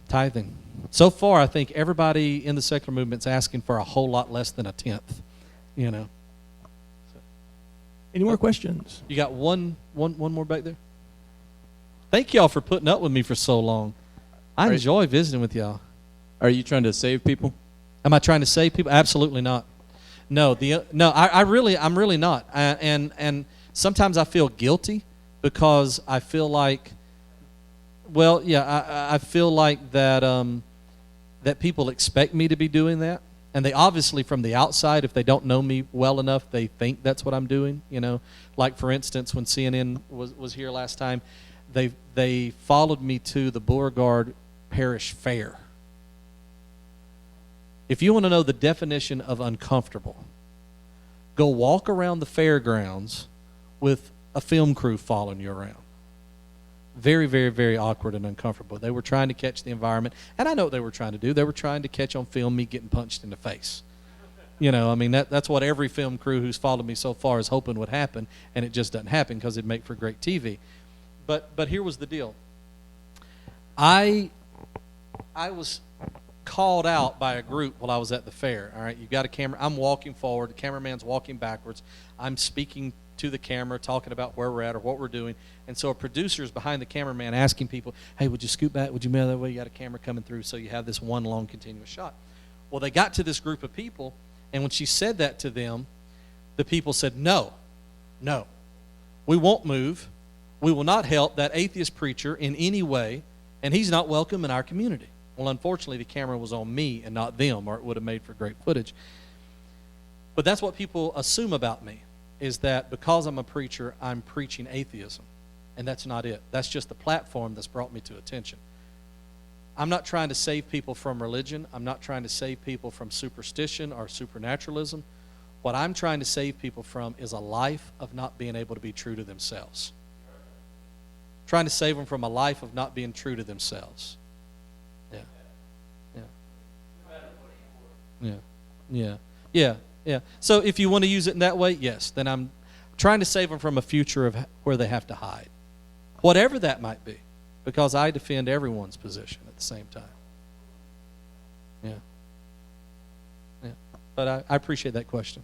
Tithing. So far, I think everybody in the secular movement's asking for a whole lot less than a tenth, you know. So. Any more questions? You got one more back there? Thank y'all for putting up with me for so long. I enjoy visiting with y'all. Are you trying to save people? Am I trying to save people? Absolutely not. No, I'm really not. And sometimes I feel guilty, because I feel like, well, yeah, I feel like that that people expect me to be doing that, and they obviously, from the outside, if they don't know me well enough, they think that's what I'm doing. You know, like for instance, when CNN was here last time, they followed me to the Beauregard Parish Fair. If you want to know the definition of uncomfortable, go walk around the fairgrounds with a film crew following you around. Very, very, very awkward and uncomfortable. They were trying to catch the environment, and I know what they were trying to do. They were trying to catch on film me getting punched in the face. You know, I mean, that's what every film crew who's followed me so far is hoping would happen, and it just doesn't happen because it'd make for great TV. But here was the deal. I was called out by a group while I was at the fair. All right, you've got a camera. I'm walking forward. The cameraman's walking backwards. I'm speaking to the camera, talking about where we're at or what we're doing. And so a producer's behind the cameraman asking people, "Hey, would you scoot back? Would you move that way? You got a camera coming through," so you have this one long continuous shot. Well, they got to this group of people, and when she said that to them, the people said, no, we won't move. We will not help that atheist preacher in any way, and he's not welcome in our community. Well, unfortunately, the camera was on me and not them, or it would have made for great footage. But that's what people assume about me, is that because I'm a preacher, I'm preaching atheism. And that's not it. That's just the platform that's brought me to attention. I'm not trying to save people from religion. I'm not trying to save people from superstition or supernaturalism. What I'm trying to save people from is a life of not being able to be true to themselves. Trying to save them from a life of not being true to themselves. Yeah. So if you want to use it in that way, yes, then I'm trying to save them from a future of where they have to hide. Whatever that might be, because I defend everyone's position at the same time. Yeah. Yeah. But I appreciate that question.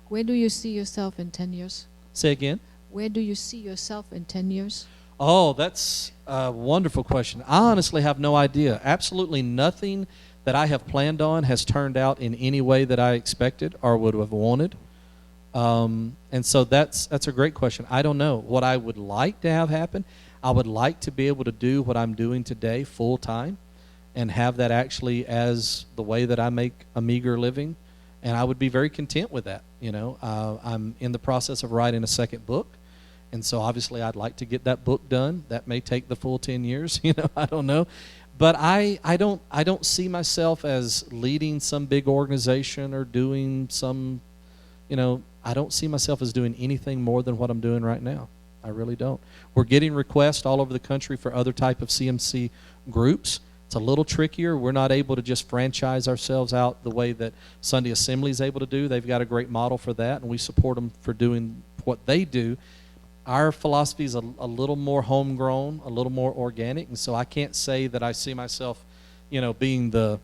Where do you see yourself in 10 years? Say again? Where do you see yourself in 10 years? Oh, that's a wonderful question. I honestly have no idea. Absolutely nothing that I have planned on has turned out in any way that I expected or would have wanted. And so that's a great question. I don't know. What I would like to have happen, I would like to be able to do what I'm doing today full time and have that actually as the way that I make a meager living. And I would be very content with that. You know, I'm in the process of writing a second book. And so obviously I'd like to get that book done. That may take the full 10 years, you know, I don't know. But I don't see myself as leading some big organization or doing some, you know, I don't see myself as doing anything more than what I'm doing right now. I really don't. We're getting requests all over the country for other type of CMC groups. It's a little trickier. We're not able to just franchise ourselves out the way that Sunday Assembly is able to do. They've got a great model for that, and we support them for doing what they do. Our philosophy is a little more homegrown, a little more organic, and so I can't say that I see myself, you know, being the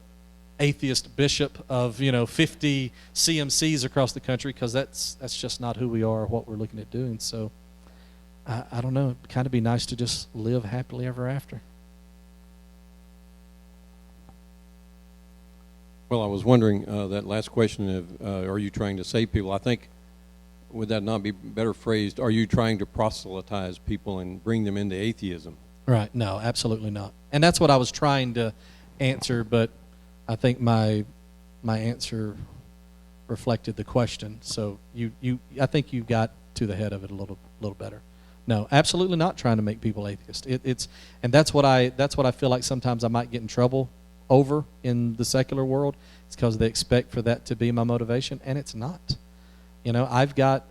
atheist bishop of, you know, 50 CMCs across the country, because that's just not who we are or what we're looking at doing. So I don't know. It'd kind of be nice to just live happily ever after. Well, I was wondering, that last question of, are you trying to save people? I think, would that not be better phrased, are you trying to proselytize people and bring them into atheism? Right. No, absolutely not. And that's what I was trying to answer, but I think my answer reflected the question. So I think you got to the head of it a little better. No, absolutely not trying to make people atheist. And that's what I feel like sometimes I might get in trouble over in the secular world. It's because they expect for that to be my motivation, and it's not. You know, I've got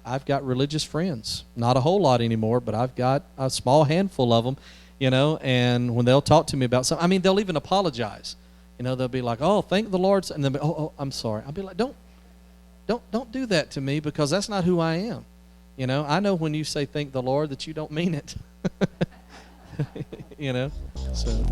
religious friends, not a whole lot anymore, but I've got a small handful of them, you know, and when they'll talk to me about something, I mean, they'll even apologize. You know, they'll be like, "Oh, thank the Lord," and they'll be, "Oh, I'm sorry." I'll be like, "Don't do that to me, because that's not who I am." You know, I know when you say "thank the Lord" that you don't mean it. You know, so.